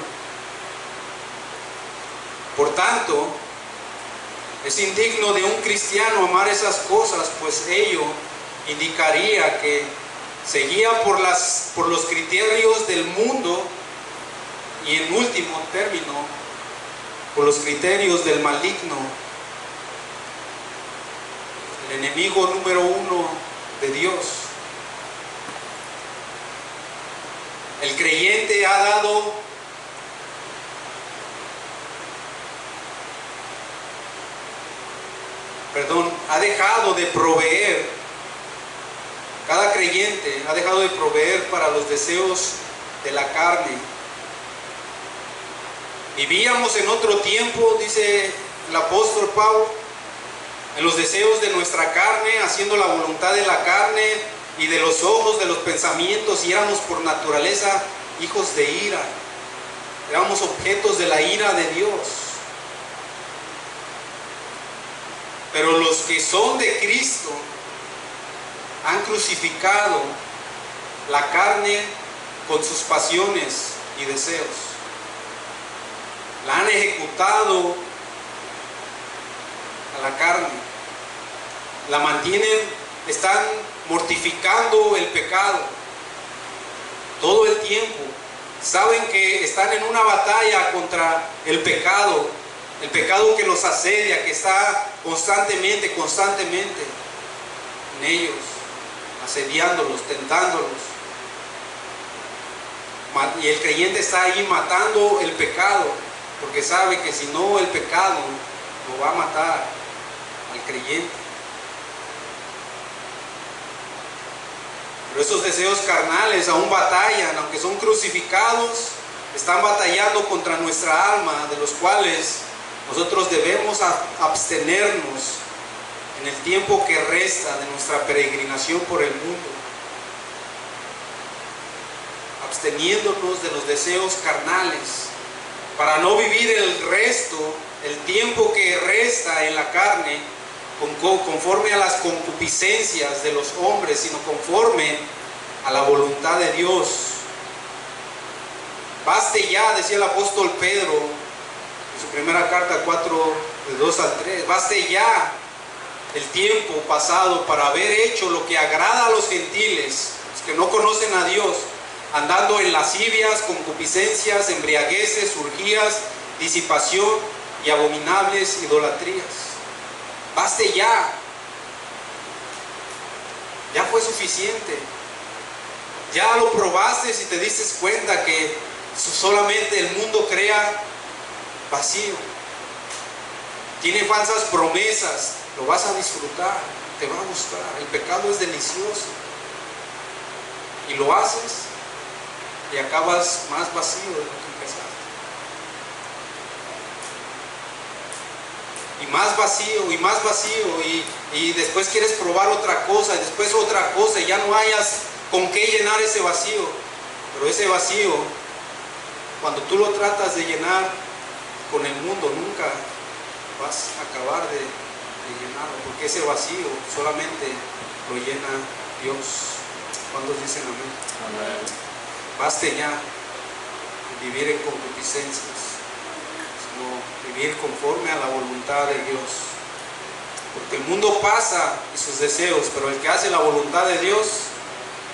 Speaker 1: Por tanto, es indigno de un cristiano amar esas cosas, pues ello indicaría que se guía por los criterios del mundo y, en último término, por los criterios del maligno, el enemigo número uno de Dios. El creyente ha dado ha dejado de proveer, cada creyente ha dejado de proveer para los deseos de la carne. Vivíamos en otro tiempo, dice el apóstol Pablo, en los deseos de nuestra carne, haciendo la voluntad de la carne y de los ojos, de los pensamientos, y éramos por naturaleza hijos de ira, éramos objetos de la ira de Dios. Pero los que son de Cristo han crucificado la carne con sus pasiones y deseos. La han ejecutado a la carne. La mantienen, están mortificando el pecado todo el tiempo. Saben que están en una batalla contra el pecado que los asedia, que está constantemente en ellos, asediándolos, tentándolos. Y el creyente está ahí matando el pecado, porque sabe que si no, el pecado lo va a matar al creyente. Pero esos deseos carnales aún batallan, aunque son crucificados, están batallando contra nuestra alma, de los cuales nosotros debemos abstenernos en el tiempo que resta de nuestra peregrinación por el mundo, absteniéndonos de los deseos carnales, para no vivir el tiempo que resta en la carne, conforme a las concupiscencias de los hombres, sino conforme a la voluntad de Dios. Baste ya, decía el apóstol Pedro en su primera carta 4, de 2 al 3, baste ya el tiempo pasado para haber hecho lo que agrada a los gentiles, los que no conocen a Dios, andando en lascivias, concupiscencias, embriagueces, urgías, disipación y abominables idolatrías. Baste ya. Ya fue suficiente. Ya lo probaste y te diste cuenta que solamente el mundo crea vacío. Tiene falsas promesas. Lo vas a disfrutar, te va a gustar. El pecado es delicioso. Y lo haces y acabas más vacío de lo que empezaste. Y más vacío, y más vacío, y después quieres probar otra cosa, y después otra cosa, y ya no hayas con qué llenar ese vacío. Pero ese vacío, cuando tú lo tratas de llenar con el mundo, nunca vas a acabar de llenarlo, porque ese vacío solamente lo llena Dios. ¿Cuántos dicen amén? Amén. Baste ya vivir en concupiscencias, sino vivir conforme a la voluntad de Dios. Porque el mundo pasa y sus deseos, pero el que hace la voluntad de Dios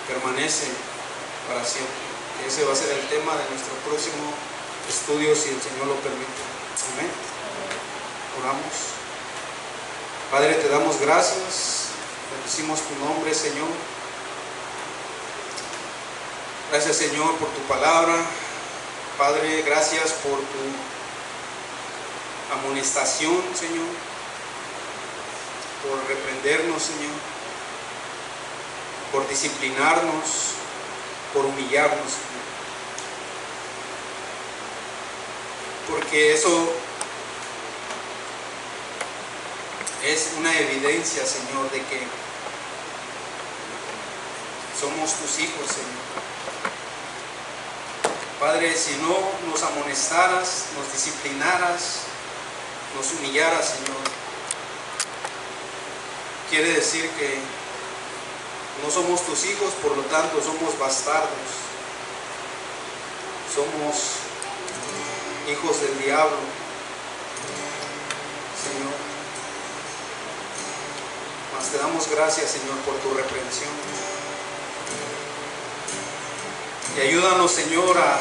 Speaker 1: permanece para siempre. Y ese va a ser el tema de nuestro próximo estudio, si el Señor lo permite. Amén. Oramos. Padre, te damos gracias, bendecimos tu nombre, Señor. Gracias, Señor, por tu palabra. Padre, gracias por tu amonestación, Señor, por reprendernos, Señor, por disciplinarnos, por humillarnos, Señor. Porque eso es una evidencia, Señor, de que somos tus hijos, Señor. Padre, si no nos amonestaras, nos disciplinaras, nos humillaras, Señor, quiere decir que no somos tus hijos, por lo tanto somos bastardos, somos hijos del diablo, Señor. Mas te damos gracias, Señor, por tu reprensión. Y ayúdanos, Señor, a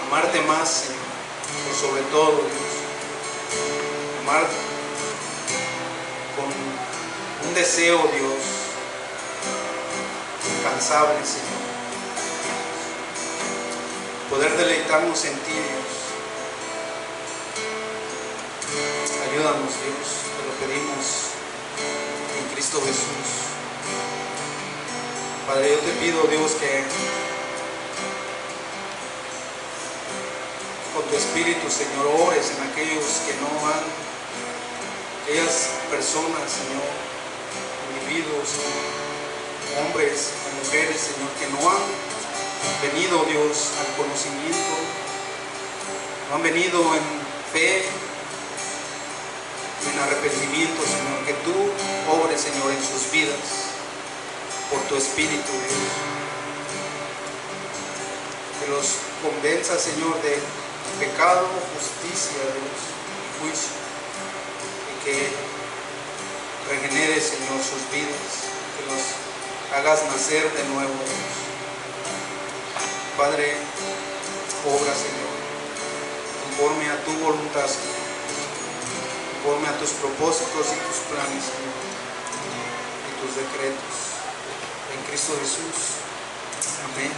Speaker 1: amarte más, Señor, por sobre todo, Dios. Amar con un deseo, Dios, incansable, Señor. Poder deleitarnos en ti, Dios. Ayúdanos, Dios. Te lo pedimos en Cristo Jesús. Padre, yo te pido, Dios, que con tu Espíritu, Señor, ores en aquellos que no han, aquellas personas, Señor, individuos, hombres o mujeres, Señor, que no han venido, Dios, al conocimiento, no han venido en fe, en arrepentimiento, Señor, que tú obres, Señor, en sus vidas por tu Espíritu, Dios, que los convenza, Señor, de pecado, justicia, Dios, y juicio, y que regenere, Señor, sus vidas, que los hagas nacer de nuevo, Dios. Padre, obra, Señor, conforme a tu voluntad, Señor, conforme a tus propósitos y tus planes, Señor, y tus decretos. En Cristo Jesús. Amén.